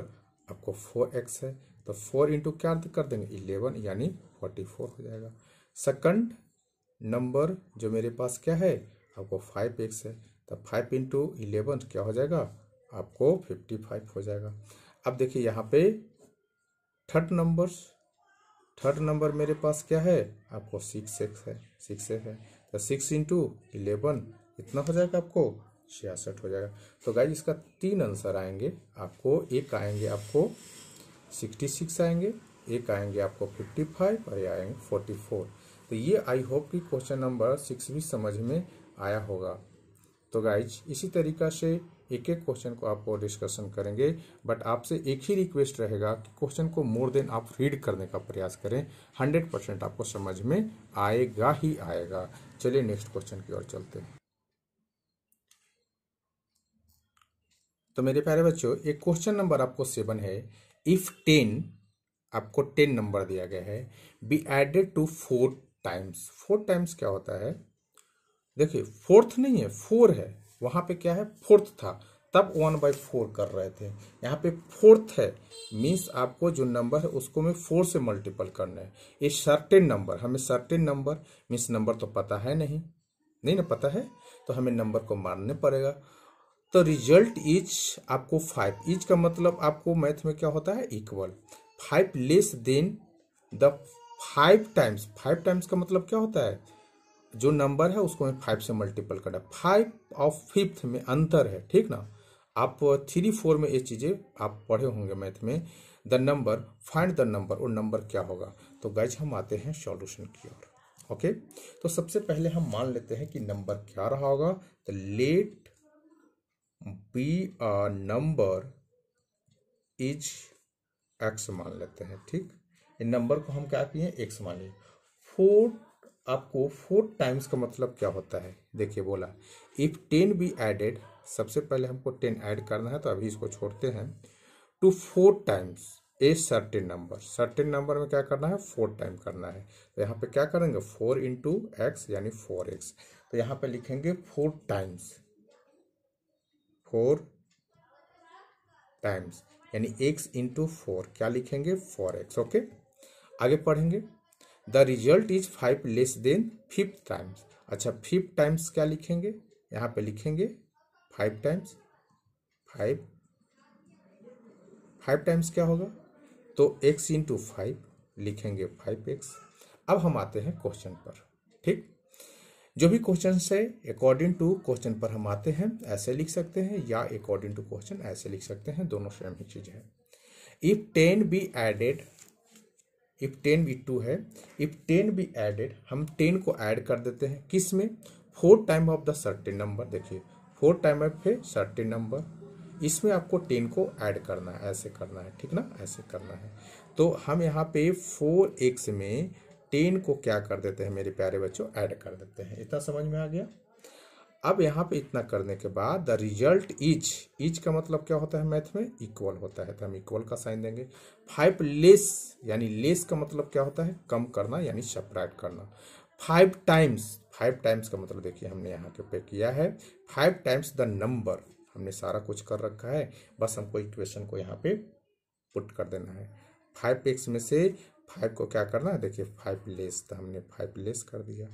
आपको 4x है तो 4 इंटू क्या कर देंगे 11 यानी 44 हो जाएगा। सेकंड नंबर जो मेरे पास क्या है आपको 5x है तो 5 इंटू 11 क्या हो जाएगा आपको 55 हो जाएगा। अब देखिए यहाँ पे थर्ड नंबर मेरे पास क्या है आपको 6x है तो 6 इंटू 11 इतना हो जाएगा आपको 66 हो जाएगा। तो गाइस इसका 3 आंसर आएंगे आपको, एक आएंगे आपको 66 आएंगे, एक आएंगे आपको 55 और ये आएंगे 44। तो ये आई होप कि क्वेश्चन नंबर 6 भी समझ में आया होगा। तो गाइज इसी तरीका से एक एक क्वेश्चन को आपको डिस्कशन करेंगे, बट आपसे एक ही रिक्वेस्ट रहेगा कि क्वेश्चन को मोर देन आप रीड करने का प्रयास करें, 100% आपको समझ में आएगा ही आएगा। चलिए नेक्स्ट क्वेश्चन की ओर चलते हैं। तो मेरे प्यारे बच्चों एक क्वेश्चन नंबर आपको 7 है, इफ 10 आपको 10 नंबर दिया गया है be added to 4 times. 4 times क्या होता है, देखिए फोर्थ नहीं है 4 है, वहां पे क्या है फोर्थ था तब 1/4 कर रहे थे, यहाँ पे फोर्थ है मीन्स आपको जो नंबर है उसको में 4 से मल्टीपल करना है। ये सर्टेन नंबर, हमें सर्टेन नंबर मीन्स नंबर तो पता है नहीं ना पता है तो हमें नंबर को मानने पड़ेगा। तो रिजल्ट इज आपको 5, इज का मतलब आपको मैथ में क्या होता है equal, 5 less than the 5 times. 5 times का मतलब क्या होता है, जो नंबर है उसको मैं 5 से मल्टीपल करना, 5 और 5th में अंतर है, ठीक ना। आप 3 4 में ये चीजें आप पढ़े होंगे मैथ में। The number, find the number, और नंबर क्या होगा। तो गाइज हम आते हैं सॉल्यूशन की ओर। ओके, तो सबसे पहले हम मान लेते हैं कि नंबर क्या रहा होगा। तो let be a number is x मान लेते हैं, ठीक। इन नंबर को हम क्या किए एक्स मान लिए। 4 आपको 4 टाइम्स का मतलब क्या होता है, देखिए बोला इफ 10 बी एडेड, सबसे पहले हमको 10 ऐड करना है तो अभी इसको छोड़ते हैं, to 4 times a certain number. Certain number में क्या करना है 4 टाइम करना है, तो यहाँ पे क्या करेंगे 4 इंटू एक्स यानी 4x। तो यहाँ पे लिखेंगे 4 टाइम्स, 4 टाइम्स यानी x इंटू 4 क्या लिखेंगे 4x। ओके, आगे पढ़ेंगे। The result is 5 less than 5 times. अच्छा 5 टाइम्स क्या लिखेंगे, यहाँ पे लिखेंगे 5 टाइम्स, 5 टाइम्स क्या होगा तो x इंटू 5 लिखेंगे 5x। अब हम आते हैं क्वेश्चन पर, ठीक। जो भी क्वेश्चन है अकॉर्डिंग टू क्वेश्चन पर हम आते हैं, ऐसे लिख सकते हैं या अकॉर्डिंग टू क्वेश्चन ऐसे लिख सकते हैं, दोनों सेम ही चीज है। इफ 10 बी एडेड, इफ 10 भी 2 है, इफ 10 भी एडेड, हम 10 को ऐड कर देते हैं किस में 4 time of the certain number. देखिए 4 time of A certain number, इसमें आपको 10 को ऐड करना है, ऐसे करना है, ठीक ना, ऐसे करना है। तो हम यहाँ पे 4x में 10 को क्या कर देते हैं मेरे प्यारे बच्चों ऐड कर देते हैं। इतना समझ में आ गया। अब यहाँ पे इतना करने के बाद द रिजल्ट इज का मतलब क्या होता है मैथ में इक्वल होता है, तो हम इक्वल का साइन देंगे। 5 लेस यानी लेस का मतलब क्या होता है कम करना यानी सब्ट्रैक्ट करना। 5 टाइम्स का मतलब देखिए हमने यहाँ के पे किया है 5 टाइम्स द नंबर, हमने सारा कुछ कर रखा है, बस हमको इक्वेशन को यहाँ पे पुट कर देना है। 5x में से 5 को क्या करना है, देखिए 5 लेस, तो हमने 5 लेस कर दिया,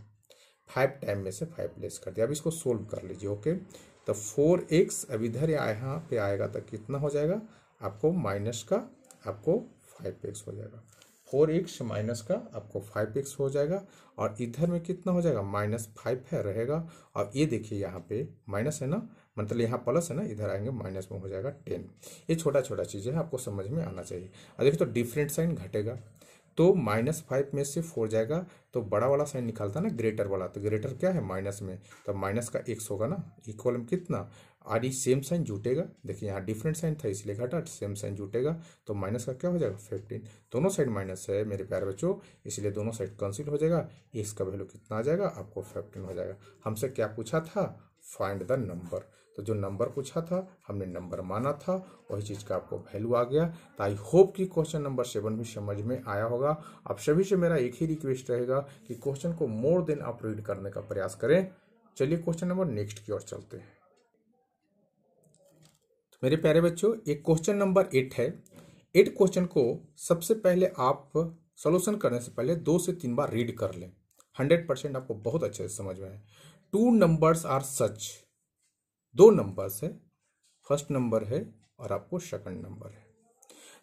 5 टाइम में से 5 लेस कर दिया। अब इसको सोल्व कर लीजिए। ओके, तो 4x अब इधर यहाँ पे आएगा तो कितना हो जाएगा आपको माइनस का आपको 5x हो जाएगा। 4x माइनस का आपको 5x हो जाएगा, और इधर में कितना हो जाएगा, -5 है रहेगा। और ये देखिए यहाँ पे माइनस है ना, मतलब यहाँ प्लस है ना, इधर आएंगे माइनस में हो जाएगा 10। ये छोटा छोटा चीज़ है, आपको समझ में आना चाहिए। और देखिए तो डिफरेंट साइन घटेगा, तो -5 में से 4 जाएगा, तो बड़ा वाला साइन निकालता है ना ग्रेटर वाला, तो ग्रेटर क्या है माइनस में, तो माइनस का x होगा ना, इक्वल में कितना, और ये सेम साइन जुटेगा। देखिए यहाँ डिफरेंट साइन था इसलिए घटा, सेम साइन जुटेगा, तो माइनस का क्या हो जाएगा 15। दोनों साइड माइनस है मेरे प्यारे बच्चों, इसलिए दोनों साइड कैंसिल हो जाएगा। इसका वैल्यू कितना आ जाएगा, आपको 15 हो जाएगा। हमसे क्या पूछा था, फाइंड द नंबर, तो जो नंबर पूछा था हमने नंबर माना था, वही चीज़ का आपको वैल्यू आ गया। तो आई होप कि क्वेश्चन नंबर 7 भी समझ में आया होगा। आप सभी से मेरा एक ही रिक्वेस्ट रहेगा कि क्वेश्चन को मोर देन आप रीड करने का प्रयास करें। चलिए क्वेश्चन नंबर नेक्स्ट की ओर चलते हैं। तो मेरे प्यारे बच्चों, एक क्वेश्चन नंबर 8 है। 8 क्वेश्चन को सबसे पहले आप सॉल्यूशन करने से पहले 2 से 3 बार रीड कर लें, 100% आपको बहुत अच्छे से समझ में आए। 2 नंबर्स आर सच, 2 नंबर्स है, फर्स्ट नंबर है और आपको सेकंड नंबर है।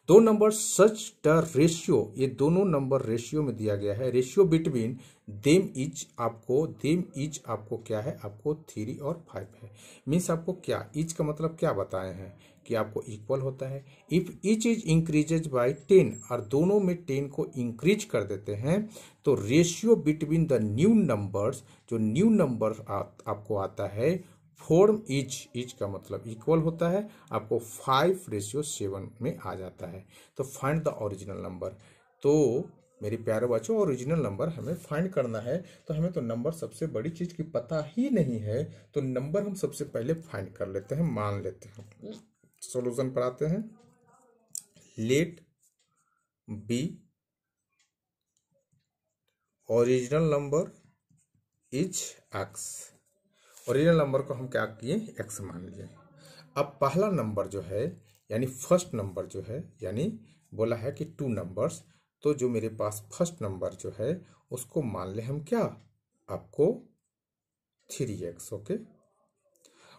2 नंबर सच द रेशियो, ये दोनों नंबर रेशियो में दिया गया है। रेशियो बिटवीन देम इच आपको क्या है, आपको 3 और 5 है। मीन्स आपको क्या, इच का मतलब क्या बताए हैं कि आपको इक्वल होता है। If etch is increases by 10, और दोनों में 10 को इंक्रीज कर देते हैं, तो ratio between the new numbers, जो न्यू नंबर आपको आता है, फॉर्म इच का मतलब इक्वल होता है, आपको 5:7 में आ जाता है। तो फाइंड द ओरिजिनल नंबर। तो मेरे प्यारे बच्चों, ओरिजिनल नंबर हमें फाइंड करना है, तो हमें तो नंबर सबसे बड़ी चीज की पता ही नहीं है, तो नंबर हम सबसे पहले फाइंड कर लेते हैं, मान लेते हैं। सॉल्यूशन पर आते हैं। Let be original number is x. Original number को हम क्या किए, एक्स मान लिए। अब पहला नंबर जो है, यानी फर्स्ट नंबर जो है, यानी बोला है कि 2 नंबर्स, तो जो मेरे पास फर्स्ट नंबर जो है उसको मान ले हम क्या, आपको 3x, ओके।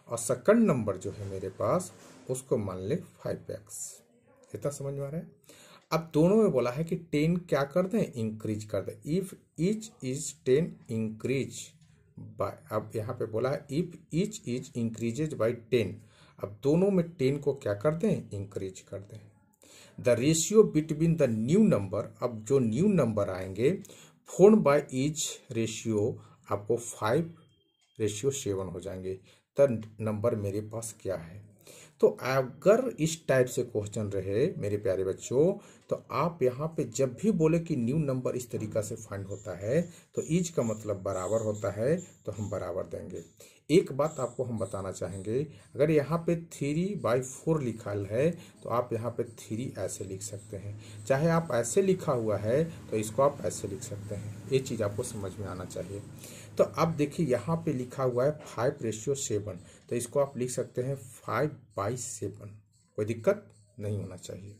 और सेकंड नंबर जो है मेरे पास, उसको मान ले 5x। इतना समझ में आ रहा है। अब दोनों में बोला है कि 10 क्या कर दें, इंक्रीज कर दें। If etch is 10 increase by, अब यहाँ पे बोला है if etch is increases by 10, अब दोनों में 10 को क्या कर दें, इंक्रीज कर दें। The ratio between the new number, अब जो न्यू नंबर आएंगे, फोन बाय इच रेशियो आपको 5:7 हो जाएंगे। तब नंबर मेरे पास क्या है। तो अगर इस टाइप से क्वेश्चन रहे मेरे प्यारे बच्चों, तो आप यहाँ पे जब भी बोले कि न्यू नंबर इस तरीका से फाइंड होता है, तो इज का मतलब बराबर होता है, तो हम बराबर देंगे। एक बात आपको हम बताना चाहेंगे, अगर यहाँ पे 3/4 लिखा है, तो आप यहाँ पे 3 ऐसे लिख सकते हैं। चाहे आप ऐसे लिखा हुआ है तो इसको आप ऐसे लिख सकते हैं। ये चीज़ आपको समझ में आना चाहिए। तो अब देखिए यहाँ पे लिखा हुआ है 5:7, तो इसको आप लिख सकते हैं 5/7, कोई दिक्कत नहीं होना चाहिए।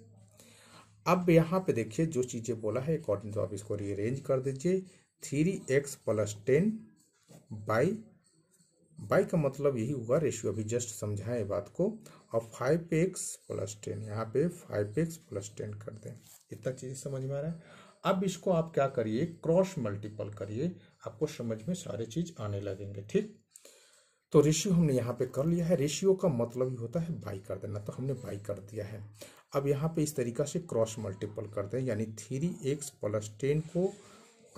अब यहाँ पे देखिए जो चीज़ें बोला है अकॉर्डिंग तो आप इसको रीअरेंज कर दीजिए। 3x + 10 बाई का मतलब यही हुआ, रेशियो अभी जस्ट समझाएं बात को। और 5x + 10, यहाँ पे 5x + 10 कर दें। इतना चीज़ समझ में आ रहा है। अब इसको आप क्या करिए, क्रॉस मल्टीपल करिए, आपको समझ में सारे चीज आने लगेंगे, ठीक। तो रेशियो हमने यहाँ पे कर लिया है। रेशियो का मतलब ही होता है बाई कर देना, तो हमने बाई कर दिया है। अब यहाँ पे इस तरीका से क्रॉस मल्टीपल कर दें, यानी 3x + 10 को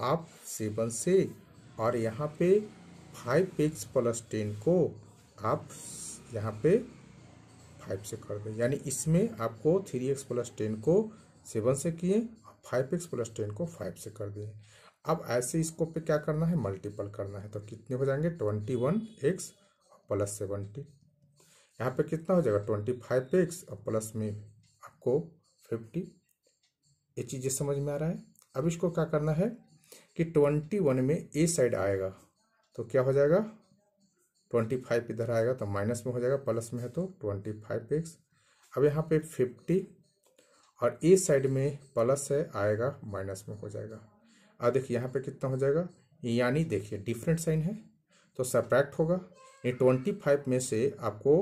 आप 7 से, और यहाँ पे 5x + 10 को आप यहाँ पे 5 से कर दें। यानी इसमें आपको 3x + 10 को 7 से किए, 5x + 10 को 5 से कर दिए। अब ऐसे इसको पे क्या करना है, मल्टीपल करना है, तो कितने हो जाएंगे, 21x + 70। यहाँ पे कितना हो जाएगा, 25x और प्लस में आपको 50। ये चीज़ें समझ में आ रहा है। अब इसको क्या करना है कि 21 में ए साइड आएगा तो क्या हो जाएगा, 25 इधर आएगा तो माइनस में हो जाएगा, प्लस में है तो 25x। अब यहाँ पे 50 और ए साइड में प्लस है आएगा, माइनस में हो जाएगा। अब देखिए यहाँ पे कितना हो जाएगा, यानी देखिए डिफरेंट साइन है तो सब्ट्रैक्ट होगा। ये 25 में से आपको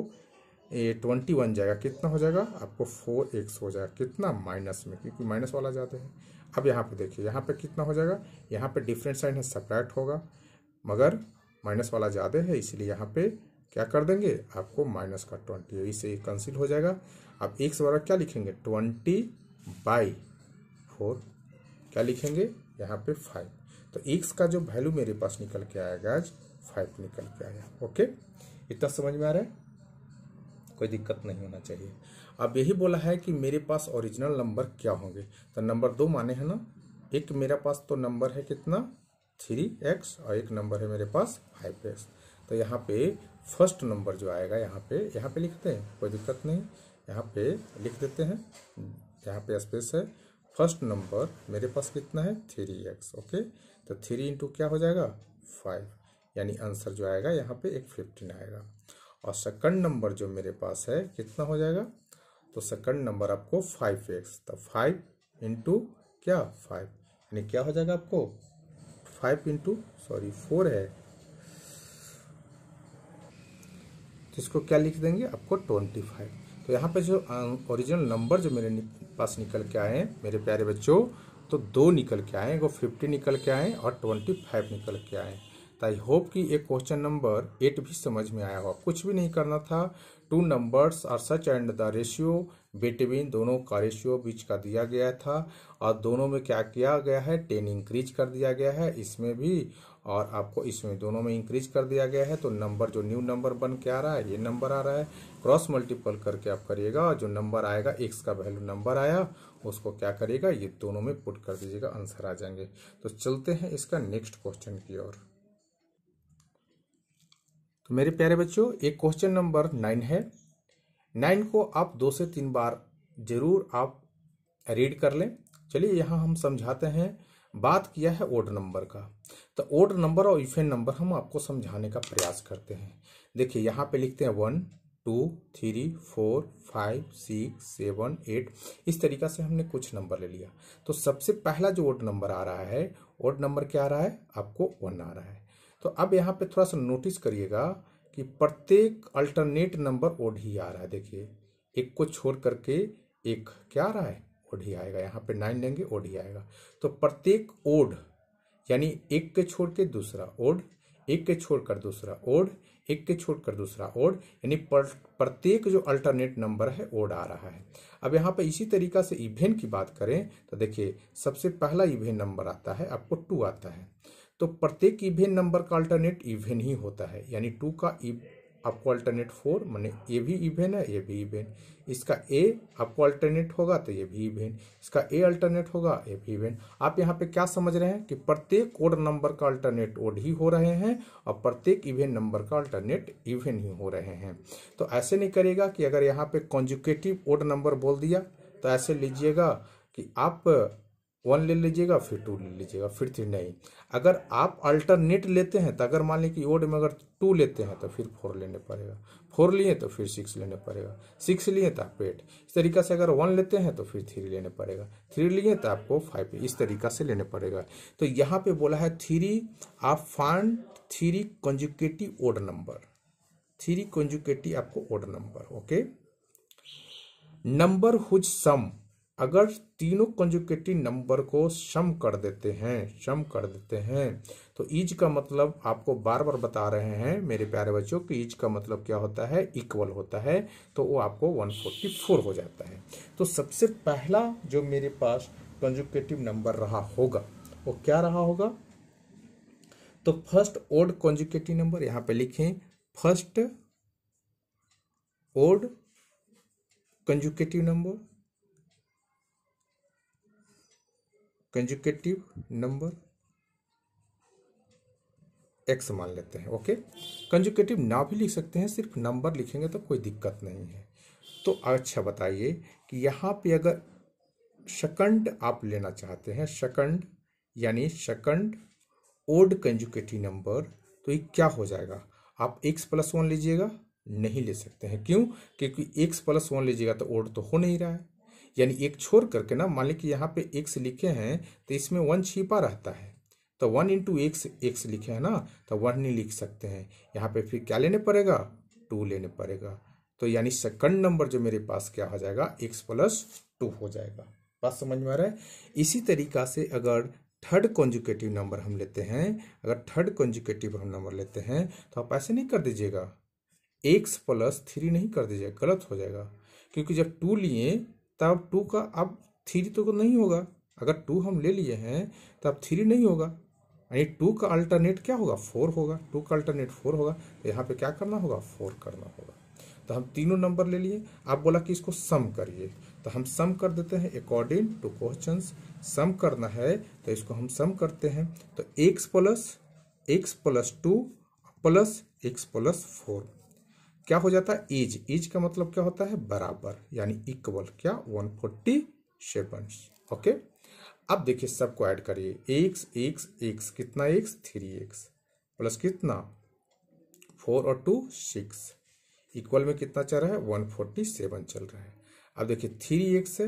ये 20 बन जाएगा, कितना हो जाएगा आपको 4x हो जाएगा, कितना माइनस में, क्योंकि माइनस वाला ज़्यादा है। अब यहाँ पे देखिए, यहाँ पे कितना हो जाएगा, यहाँ पे डिफरेंट साइन है, सब्ट्रैक्ट होगा, मगर माइनस वाला ज़्यादा है, इसलिए यहाँ पे क्या कर देंगे आपको माइनस का 20, इससे कैंसिल हो जाएगा। अब x बराबर क्या लिखेंगे 20/4, क्या लिखेंगे यहाँ पे 5। तो x का जो वैल्यू मेरे पास निकल के आएगा आज 5 निकल के आया। ओके, इतना समझ में आ रहा है, कोई दिक्कत नहीं होना चाहिए। अब यही बोला है कि मेरे पास ओरिजिनल नंबर क्या होंगे, तो नंबर 2 माने हैं ना, एक मेरा पास तो नंबर है कितना 3x और एक नंबर है मेरे पास 5x। तो यहाँ पे फर्स्ट नंबर जो आएगा यहाँ पे लिखते हैं, कोई दिक्कत नहीं, यहाँ पे लिख देते हैं, यहाँ पे स्पेस है। फर्स्ट नंबर मेरे पास कितना है 3x। ओके, तो 3 इंटू क्या हो जाएगा 5, यानी आंसर जो आएगा यहाँ पे एक 15 आएगा। और सेकंड नंबर जो मेरे पास है कितना हो जाएगा, तो सेकंड नंबर आपको 5x, तो 5 इंटू क्या 5, यानी क्या हो जाएगा आपको 5 इंटू 4 है, तो इसको क्या लिख देंगे आपको 25। तो यहाँ पे जो ओरिजिनल नंबर जो मेरे पास निकल के आए हैं मेरे प्यारे बच्चों, तो 2 निकल के आए, वो 50 निकल के आए और 25 निकल के आए। तो आई होप कि एक क्वेश्चन नंबर 8 भी समझ में आया होगा। कुछ भी नहीं करना था, 2 numbers are such and the ratio between, दोनों का रेशियो बीच का दिया गया था, और दोनों में क्या किया गया है 10 इंक्रीज कर दिया गया है, इसमें भी और आपको इसमें दोनों में इंक्रीज कर दिया गया है। तो नंबर जो न्यू नंबर बन के आ रहा है ये नंबर आ रहा है, क्रॉस मल्टीपल करके आप करिएगा, जो नंबर आएगा x का वैल्यू नंबर आया उसको क्या करिएगा ये दोनों में पुट कर दीजिएगा, आंसर आ जाएंगे। तो चलते हैं इसका नेक्स्ट क्वेश्चन की ओर। तो मेरे प्यारे बच्चों एक क्वेश्चन नंबर 9 है। 9 को आप 2 से 3 बार जरूर आप रीड कर लें। चलिए यहाँ हम समझाते हैं, बात किया है ओड नंबर का, तो ओड नंबर और इवन नंबर हम आपको समझाने का प्रयास करते हैं। देखिए यहाँ पे लिखते हैं 1 2 3 4 5 6 7 8, इस तरीका से हमने कुछ नंबर ले लिया। तो सबसे पहला जो ओड नंबर आ रहा है, ओड नंबर क्या आ रहा है आपको 1 आ रहा है। तो अब यहाँ पे थोड़ा सा नोटिस करिएगा कि प्रत्येक अल्टरनेट नंबर ओड ही आ रहा है। देखिए एक को छोड़ करके एक क्या आ रहा है ओड ही आएगा, यहाँ पे 9 लेंगे ओड ही आएगा। तो प्रत्येक ओड यानी एक के छोड़ के दूसरा ओड, एक के छोड़कर दूसरा ओड, एक के छोड़कर दूसरा ओड, यानी प्रत्येक जो अल्टरनेट नंबर है ओड आ रहा है। अब यहाँ पे इसी तरीका से इवेन की बात करें तो देखिए सबसे पहला इवेन नंबर आता है आपको 2 आता है। तो प्रत्येक इवेन नंबर का अल्टरनेट इवेन ही होता है, यानी 2 का आपको अल्टरनेट 4, माने ये भी इवेन है ये भी इवेन, इसका ए आपको अल्टरनेट होगा तो ये भी इवेन, इसका ए अल्टरनेट होगा ये भी इवेन। आप यहाँ पे क्या समझ रहे हैं कि प्रत्येक ओड नंबर का अल्टरनेट ओड ही हो रहे हैं और प्रत्येक इवेन नंबर का अल्टरनेट इवेन ही हो रहे हैं। तो ऐसे नहीं करेगा कि अगर यहाँ पे कॉन्जुकेटिव ओड नंबर बोल दिया तो ऐसे लीजिएगा कि आप 1 ले लीजिएगा फिर 2 ले लीजिएगा फिर 3, नहीं। अगर आप अल्टरनेट लेते हैं तो अगर मान लीजिए कि ओड में अगर 2 लेते हैं तो फिर 4 लेने पड़ेगा, 4 लिए तो फिर 6 लेने पड़ेगा, 6 लिए तो आप 8, इस तरीका से अगर 1 लेते हैं तो फिर 3 लेने पड़ेगा, 3 लिए तो आपको 5, इस तरीका से लेने पड़ेगा। तो यहाँ पे बोला है 3 आप find 3 consecutive odd number, 3 consecutive आपको odd number. Okay, number whose sum, अगर तीनों कंजुकेटिव नंबर को सम कर देते हैं, तो ईच का मतलब आपको बार बार बता रहे हैं मेरे प्यारे बच्चों कि ईच का मतलब क्या होता है इक्वल होता है, तो वो आपको 144 हो जाता है। तो सबसे पहला जो मेरे पास कंजुकेटिव नंबर रहा होगा वो क्या रहा होगा, तो फर्स्ट ओड कंजुकेटिव नंबर, यहाँ पे लिखें first odd consecutive number, consecutive number x मान लेते हैं। ओके, कंजुकेटिव ना भी लिख सकते हैं, सिर्फ नंबर लिखेंगे तो कोई दिक्कत नहीं है। तो अच्छा बताइए कि यहाँ पे अगर सेकंड आप लेना चाहते हैं, सेकंड यानी सेकंड ओड कंजुकेटिव नंबर, तो ये क्या हो जाएगा, आप x+1 लीजिएगा, नहीं ले सकते हैं। क्यों, क्योंकि x+1 लीजिएगा तो ओड तो हो नहीं रहा है, यानी एक छोड़ करके ना, मान लीजिए कि यहाँ पे x लिखे हैं तो इसमें 1 छिपा रहता है, तो 1 इंटू x लिखे हैं ना, तो 1 नहीं लिख सकते हैं। यहाँ पे फिर क्या लेने पड़ेगा 2 लेने पड़ेगा, तो यानी सेकंड नंबर जो मेरे पास क्या हो जाएगा, x+2 हो जाएगा। बात समझ में आ रहा है। इसी तरीका से अगर थर्ड कॉन्जुगेटिव नंबर हम लेते हैं, अगर थर्ड कॉन्जुगेटिव हम नंबर लेते हैं तो आप ऐसे नहीं कर दीजिएगा, x+3 नहीं कर दीजिएगा, गलत हो जाएगा। क्योंकि जब 2 लिए तब 2 का अब 3 तो नहीं होगा। अगर 2 हम ले लिए हैं तब 3 नहीं होगा, यानी 2 का अल्टरनेट क्या होगा, 4 होगा। 2 का अल्टरनेट 4 होगा, तो यहाँ पे क्या करना होगा, 4 करना होगा। तो हम तीनों नंबर ले लिए। आप बोला कि इसको सम करिए, तो हम सम कर देते हैं अकॉर्डिंग टू क्वेश्चंस। सम करना है तो इसको हम सम करते हैं। तो x+2 प्लस x+4 क्या हो जाता है, इज का मतलब क्या होता है, बराबर, यानी इक्वल क्या, 147। ओके। अब देखिए सबको ऐड करिए, x कितना, x 3x प्लस कितना 4 और 2 6 इक्वल में कितना चल रहा है, 147 चल रहा है। अब देखिए 3x से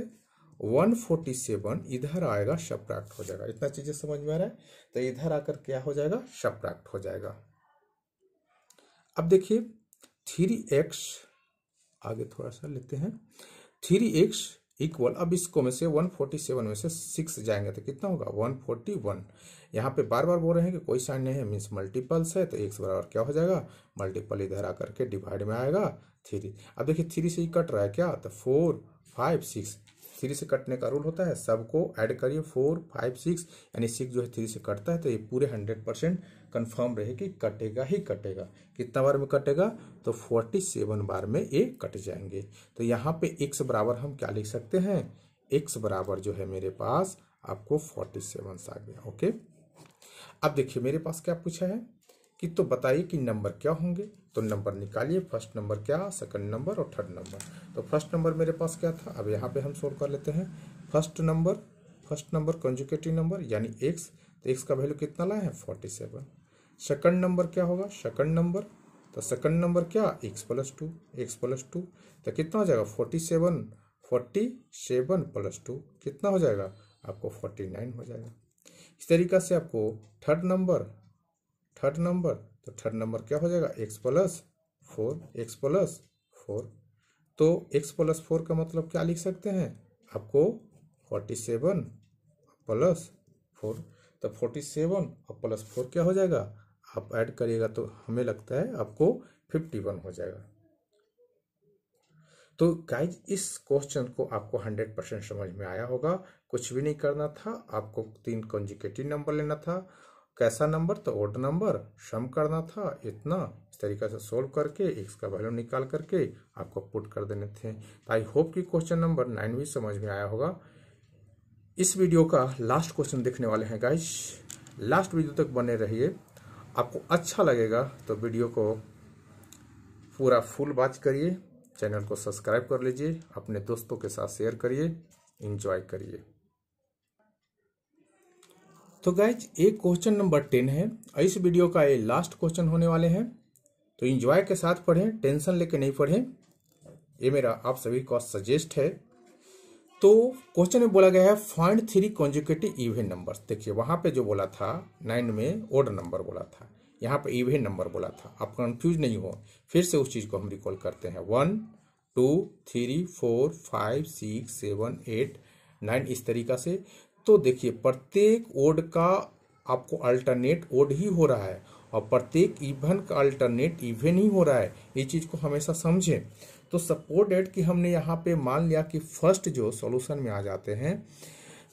147 इधर आएगा, सब्ट्रैक्ट हो जाएगा। इतना चीजें समझ में आ रहा है। तो इधर आकर क्या हो जाएगा, सब्ट्रैक्ट हो जाएगा। अब देखिए 3x आगे थोड़ा सा लेते हैं, 3x इक्वल, अब इसको में से 147 में से 6 जाएंगे तो कितना होगा, 141। यहाँ पे बार बार बोल रहे हैं कि कोई साइन नहीं है, मीन्स मल्टीपल्स है, तो x बराबर क्या हो जाएगा, मल्टीपल इधर आकर के डिवाइड में आएगा 3। अब देखिए 3 से ही कट रहा है क्या, तो 4 5 6, 3 से कटने का रूल होता है, सबको ऐड करिए 4 5 6, यानी 6 जो है 3 से कटता है, तो ये पूरे 100% कन्फर्म रहे कि कटेगा ही कटेगा। कितना बार में कटेगा, तो 47 बार में ये कट जाएंगे। तो यहाँ पे x बराबर हम क्या लिख सकते हैं, x बराबर जो है मेरे पास आपको 47 आ गया। ओके। अब देखिए मेरे पास क्या पूछा है कि तो बताइए कि नंबर क्या होंगे। तो नंबर निकालिए, फर्स्ट नंबर क्या, सेकंड नंबर और थर्ड नंबर। तो फर्स्ट नंबर मेरे पास क्या था, अब यहाँ पे हम सोल्व कर लेते हैं। फर्स्ट नंबर कॉन्जुगेटिव नंबर यानी x, तो x का वैल्यू कितना लाए हैं, 47। सेकंड नंबर क्या होगा, सेकंड नंबर, तो सेकंड नंबर क्या, x+2 तो कितना हो जाएगा, 47 प्लस 2 कितना हो जाएगा आपको, 49 हो जाएगा। इस तरीका से आपको थर्ड नंबर, तो थर्ड नंबर क्या हो जाएगा, x+4 तो x+4 का मतलब क्या लिख सकते हैं, आपको 47 प्लस 4, तो 47 और प्लस 4 क्या हो जाएगा, आप ऐड करिएगा तो हमें लगता है आपको 51 हो जाएगा। तो गाइज इस क्वेश्चन को आपको 100% समझ में आया होगा। कुछ भी नहीं करना था, आपको 3 कॉन्जिक्यूटिव नंबर लेना था। कैसा नंबर, तो ओड नंबर, सम करना था इतना। इस तरीके से सोल्व करके x का वैल्यू निकाल करके आपको पुट कर देने थे। तो आई होप कि क्वेश्चन नंबर 9 भी समझ में आया होगा। इस वीडियो का लास्ट क्वेश्चन देखने वाले हैं गाइज, लास्ट वीडियो तक बने रहिए। आपको अच्छा लगेगा तो वीडियो को पूरा फुल वॉच करिए, चैनल को सब्सक्राइब कर लीजिए, अपने दोस्तों के साथ शेयर करिए, एंजॉय करिए। तो गाइज ये क्वेश्चन नंबर 10 है, इस वीडियो का ये लास्ट क्वेश्चन होने वाले हैं। तो एंजॉय के साथ पढ़ें, टेंशन लेके नहीं पढ़ें, ये मेरा आप सभी को सजेस्ट है। तो क्वेश्चन में बोला गया है फाइंड 3 कॉन्जुगेटिव इवन नंबर्स। देखिए वहां पे जो बोला था 9 में ओड नंबर बोला था, यहाँ पे इवन नंबर बोला था। आप कंफ्यूज नहीं हो, फिर से उस चीज को हम रिकॉल करते हैं। 1 2 3 4 5 6 7 8 9 इस तरीका से। तो देखिए प्रत्येक ओड का आपको अल्टरनेट ओड ही हो रहा है और प्रत्येक इवन का अल्टरनेट इवन ही हो रहा है, ये चीज को हमेशा समझें। तो सपोर्ट डेट कि हमने यहाँ पे मान लिया कि फर्स्ट जो सॉल्यूशन में आ जाते हैं,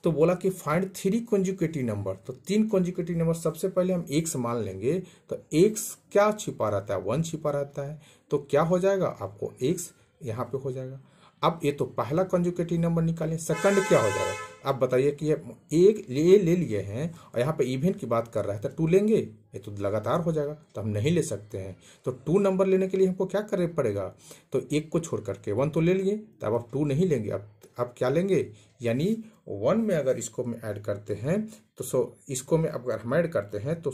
तो बोला कि फाइंड 3 कॉन्जुगेटिव नंबर। तो 3 कॉन्जुगेटिव नंबर, सबसे पहले हम x मान लेंगे, तो x क्या छिपा रहता है, 1 छिपा रहता है, तो क्या हो जाएगा आपको x यहाँ पे हो जाएगा। अब ये तो पहला कॉन्जुगेटिव नंबर निकालें, सेकंड क्या हो जाएगा। आप बताइए कि एक ले लिए हैं और यहाँ पे इवन की बात कर रहा है, तो 2 लेंगे, ये तो लगातार हो जाएगा, तो हम नहीं ले सकते हैं। तो 2 नंबर लेने के लिए हमको क्या करना पड़ेगा, तो 1 को छोड़ करके 1 तो ले लिए, तब आप 2 नहीं लेंगे। अब क्या लेंगे, यानी 1 में अगर इसको में ऐड करते हैं तो इसको में अगर हम ऐड करते हैं तो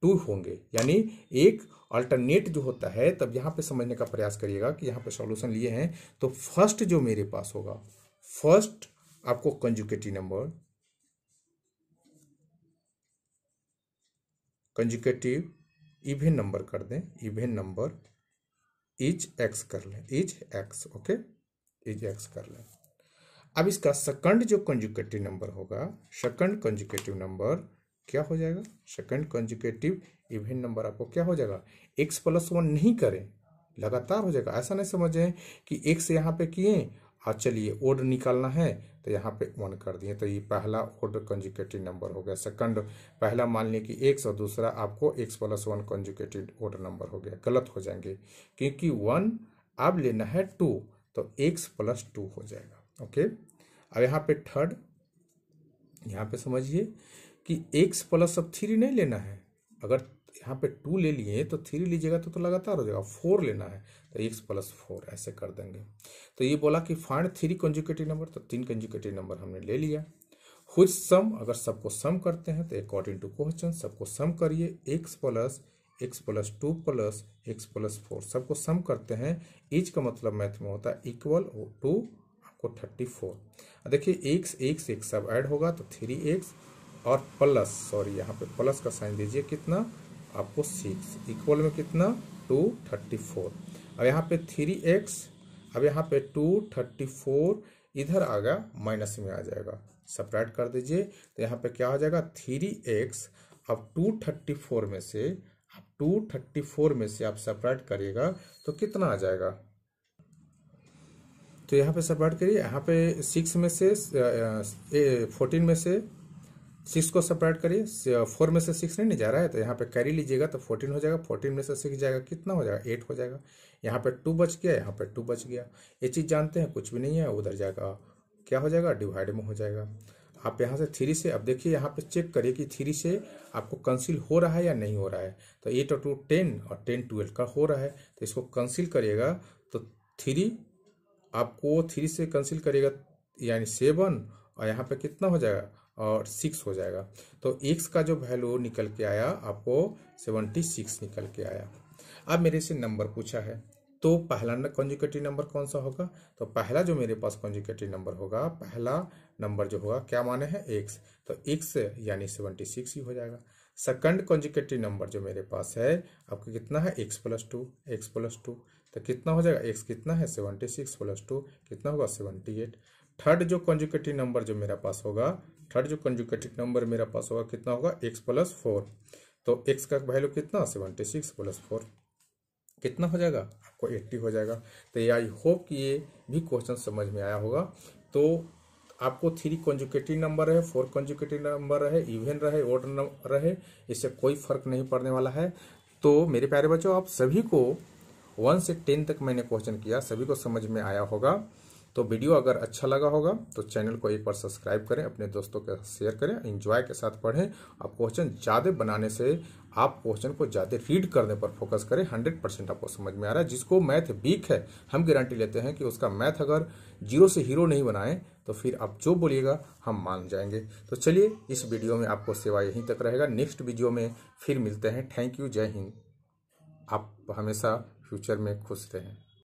2 होंगे, यानी एक अल्टरनेट जो होता है। तब यहाँ पे समझने का प्रयास करिएगा कि यहाँ पे सॉल्यूशन लिए हैं, तो फर्स्ट जो मेरे पास होगा, फर्स्ट आपको conjugative number, conjugative even number कर दें, इवन नंबर इज एक्स कर लें, is x, okay, is x कर लें। अब इसका सेकंड जो कंजुगेटिव नंबर होगा, सेकंड कंजुगेटिव नंबर क्या हो जाएगा, सेकंड कंजुगेटिव इवन नंबर आपको क्या हो जाएगा, एक्स प्लस वन नहीं करें, लगातार हो जाएगा। ऐसा नहीं समझें कि एक्स यहाँ पे किए और चलिए ओड निकालना है तो यहाँ पे वन कर दिए, तो ये पहला ओड कंजुगेटिव नंबर हो गया। सेकंड, पहला मान लिया कि एक्स और दूसरा आपको x plus one consecutive odd number हो गया, गलत हो जाएंगे क्योंकि वन अब लेना है टू, तो एक्स प्लस टू हो जाएगा, ओके। अब यहाँ पे थर्ड, यहाँ पे समझिए कि एक्स प्लस अब थ्री नहीं लेना है, अगर यहाँ पे टू ले लिए तो थ्री लीजिएगा तो लगातार हो जाएगा, फोर लेना है तो एक्स प्लस फोर ऐसे कर देंगे। तो ये बोला कि फाइंड थ्री कंजुगेटिव नंबर, तो तीन कंजुगेटिव नंबर हमने ले लिया। व्हिच सम, अगर सबको सम करते हैं तो अकॉर्डिंग टू क्वेश्चन सबको सम करिए, x plus two plus x plus four सबको सम करते हैं। इज का मतलब मैथ में होता है इक्वल टू आपको 34। देखिए एक्स सब ऐड होगा तो 3x और प्लस, सॉरी यहाँ पे प्लस का साइन दीजिए, कितना आपको 6 इक्वल में कितना 234। अब यहाँ पे 3x, अब यहाँ पे 234 इधर आ गया माइनस में आ जाएगा, सब्ट्रैक्ट कर दीजिए तो यहाँ पे क्या हो जाएगा 3x। अब 234 में से आप सब्ट्रैक्ट करिएगा तो कितना आ जाएगा, तो यहाँ पे सब्ट्रैक्ट करिए, यहाँ पे 6 में से 14 में से 6 को सब्ट्रैक्ट करिए, 4 में से 6 नहीं जा रहा है तो यहाँ पे कैरी लीजिएगा तो 14 हो जाएगा, 14 में से 6 जाएगा कितना हो जाएगा 8 हो जाएगा। यहाँ पे 2 बच गया, यहाँ पे 2 बच गया, ये चीज़ जानते हैं, कुछ भी नहीं है, उधर जाएगा क्या हो जाएगा डिवाइड में हो जाएगा। आप यहाँ से 3 से, अब देखिए यहाँ पे चेक करिए कि 3 से आपको कंसील हो रहा है या नहीं हो रहा है, तो 8 और 2 10 और 10 12 का हो रहा है, तो इसको कंसील करिएगा तो 3 आपको 3 से कंसील करिएगा यानी 7 और यहाँ पे कितना हो जाएगा और 6 हो जाएगा। तो x का जो वैल्यू निकल के आया आपको 76 निकल के आया। अब मेरे से नंबर पूछा है तो पहला कंजुगेटिव नंबर कौन सा होगा, तो पहला जो मेरे पास कंजुगेटिव नंबर होगा, पहला नंबर जो होगा क्या माने हैं x, तो x यानी 76 ही हो जाएगा। सेकंड कंजुगेटिव नंबर जो मेरे पास है आपको कितना है x प्लस टू, तो कितना हो जाएगा x कितना है 76 प्लस 2 कितना होगा 78। थर्ड जो कंजुगेटिव नंबर जो मेरा पास होगा, थर्ड जो कंजुगेटिव नंबर मेरा पास होगा कितना होगा x प्लस 4, तो x का वैल्यू कितना 76 प्लस 4 कितना हो जाएगा आपको 80 हो जाएगा। तो ये आई होप कि ये भी क्वेश्चन समझ में आया होगा। तो आपको 3 कंजुगेटिव नंबर रहे, 4 कंजुगेटिव नंबर रहे, इवन रहे, ओड रहे, इससे कोई फर्क नहीं पड़ने वाला है। तो मेरे प्यारे बच्चों, आप सभी को 1 से 10 तक मैंने क्वेश्चन किया, सभी को समझ में आया होगा। तो वीडियो अगर अच्छा लगा होगा तो चैनल को एक बार सब्सक्राइब करें, अपने दोस्तों के साथ शेयर करें, एंजॉय के साथ पढ़ें। और क्वेश्चन ज़्यादा बनाने से आप क्वेश्चन को ज़्यादा रीड करने पर फोकस करें, 100% आपको समझ में आ रहा है। जिसको मैथ वीक है हम गारंटी लेते हैं कि उसका मैथ अगर 0 से हीरो नहीं बनाएं तो फिर आप जो बोलिएगा हम मान जाएंगे। तो चलिए इस वीडियो में आपको सेवा यहीं तक रहेगा, नेक्स्ट वीडियो में फिर मिलते हैं। थैंक यू, जय हिंद। आप हमेशा फ्यूचर में खुश रहें।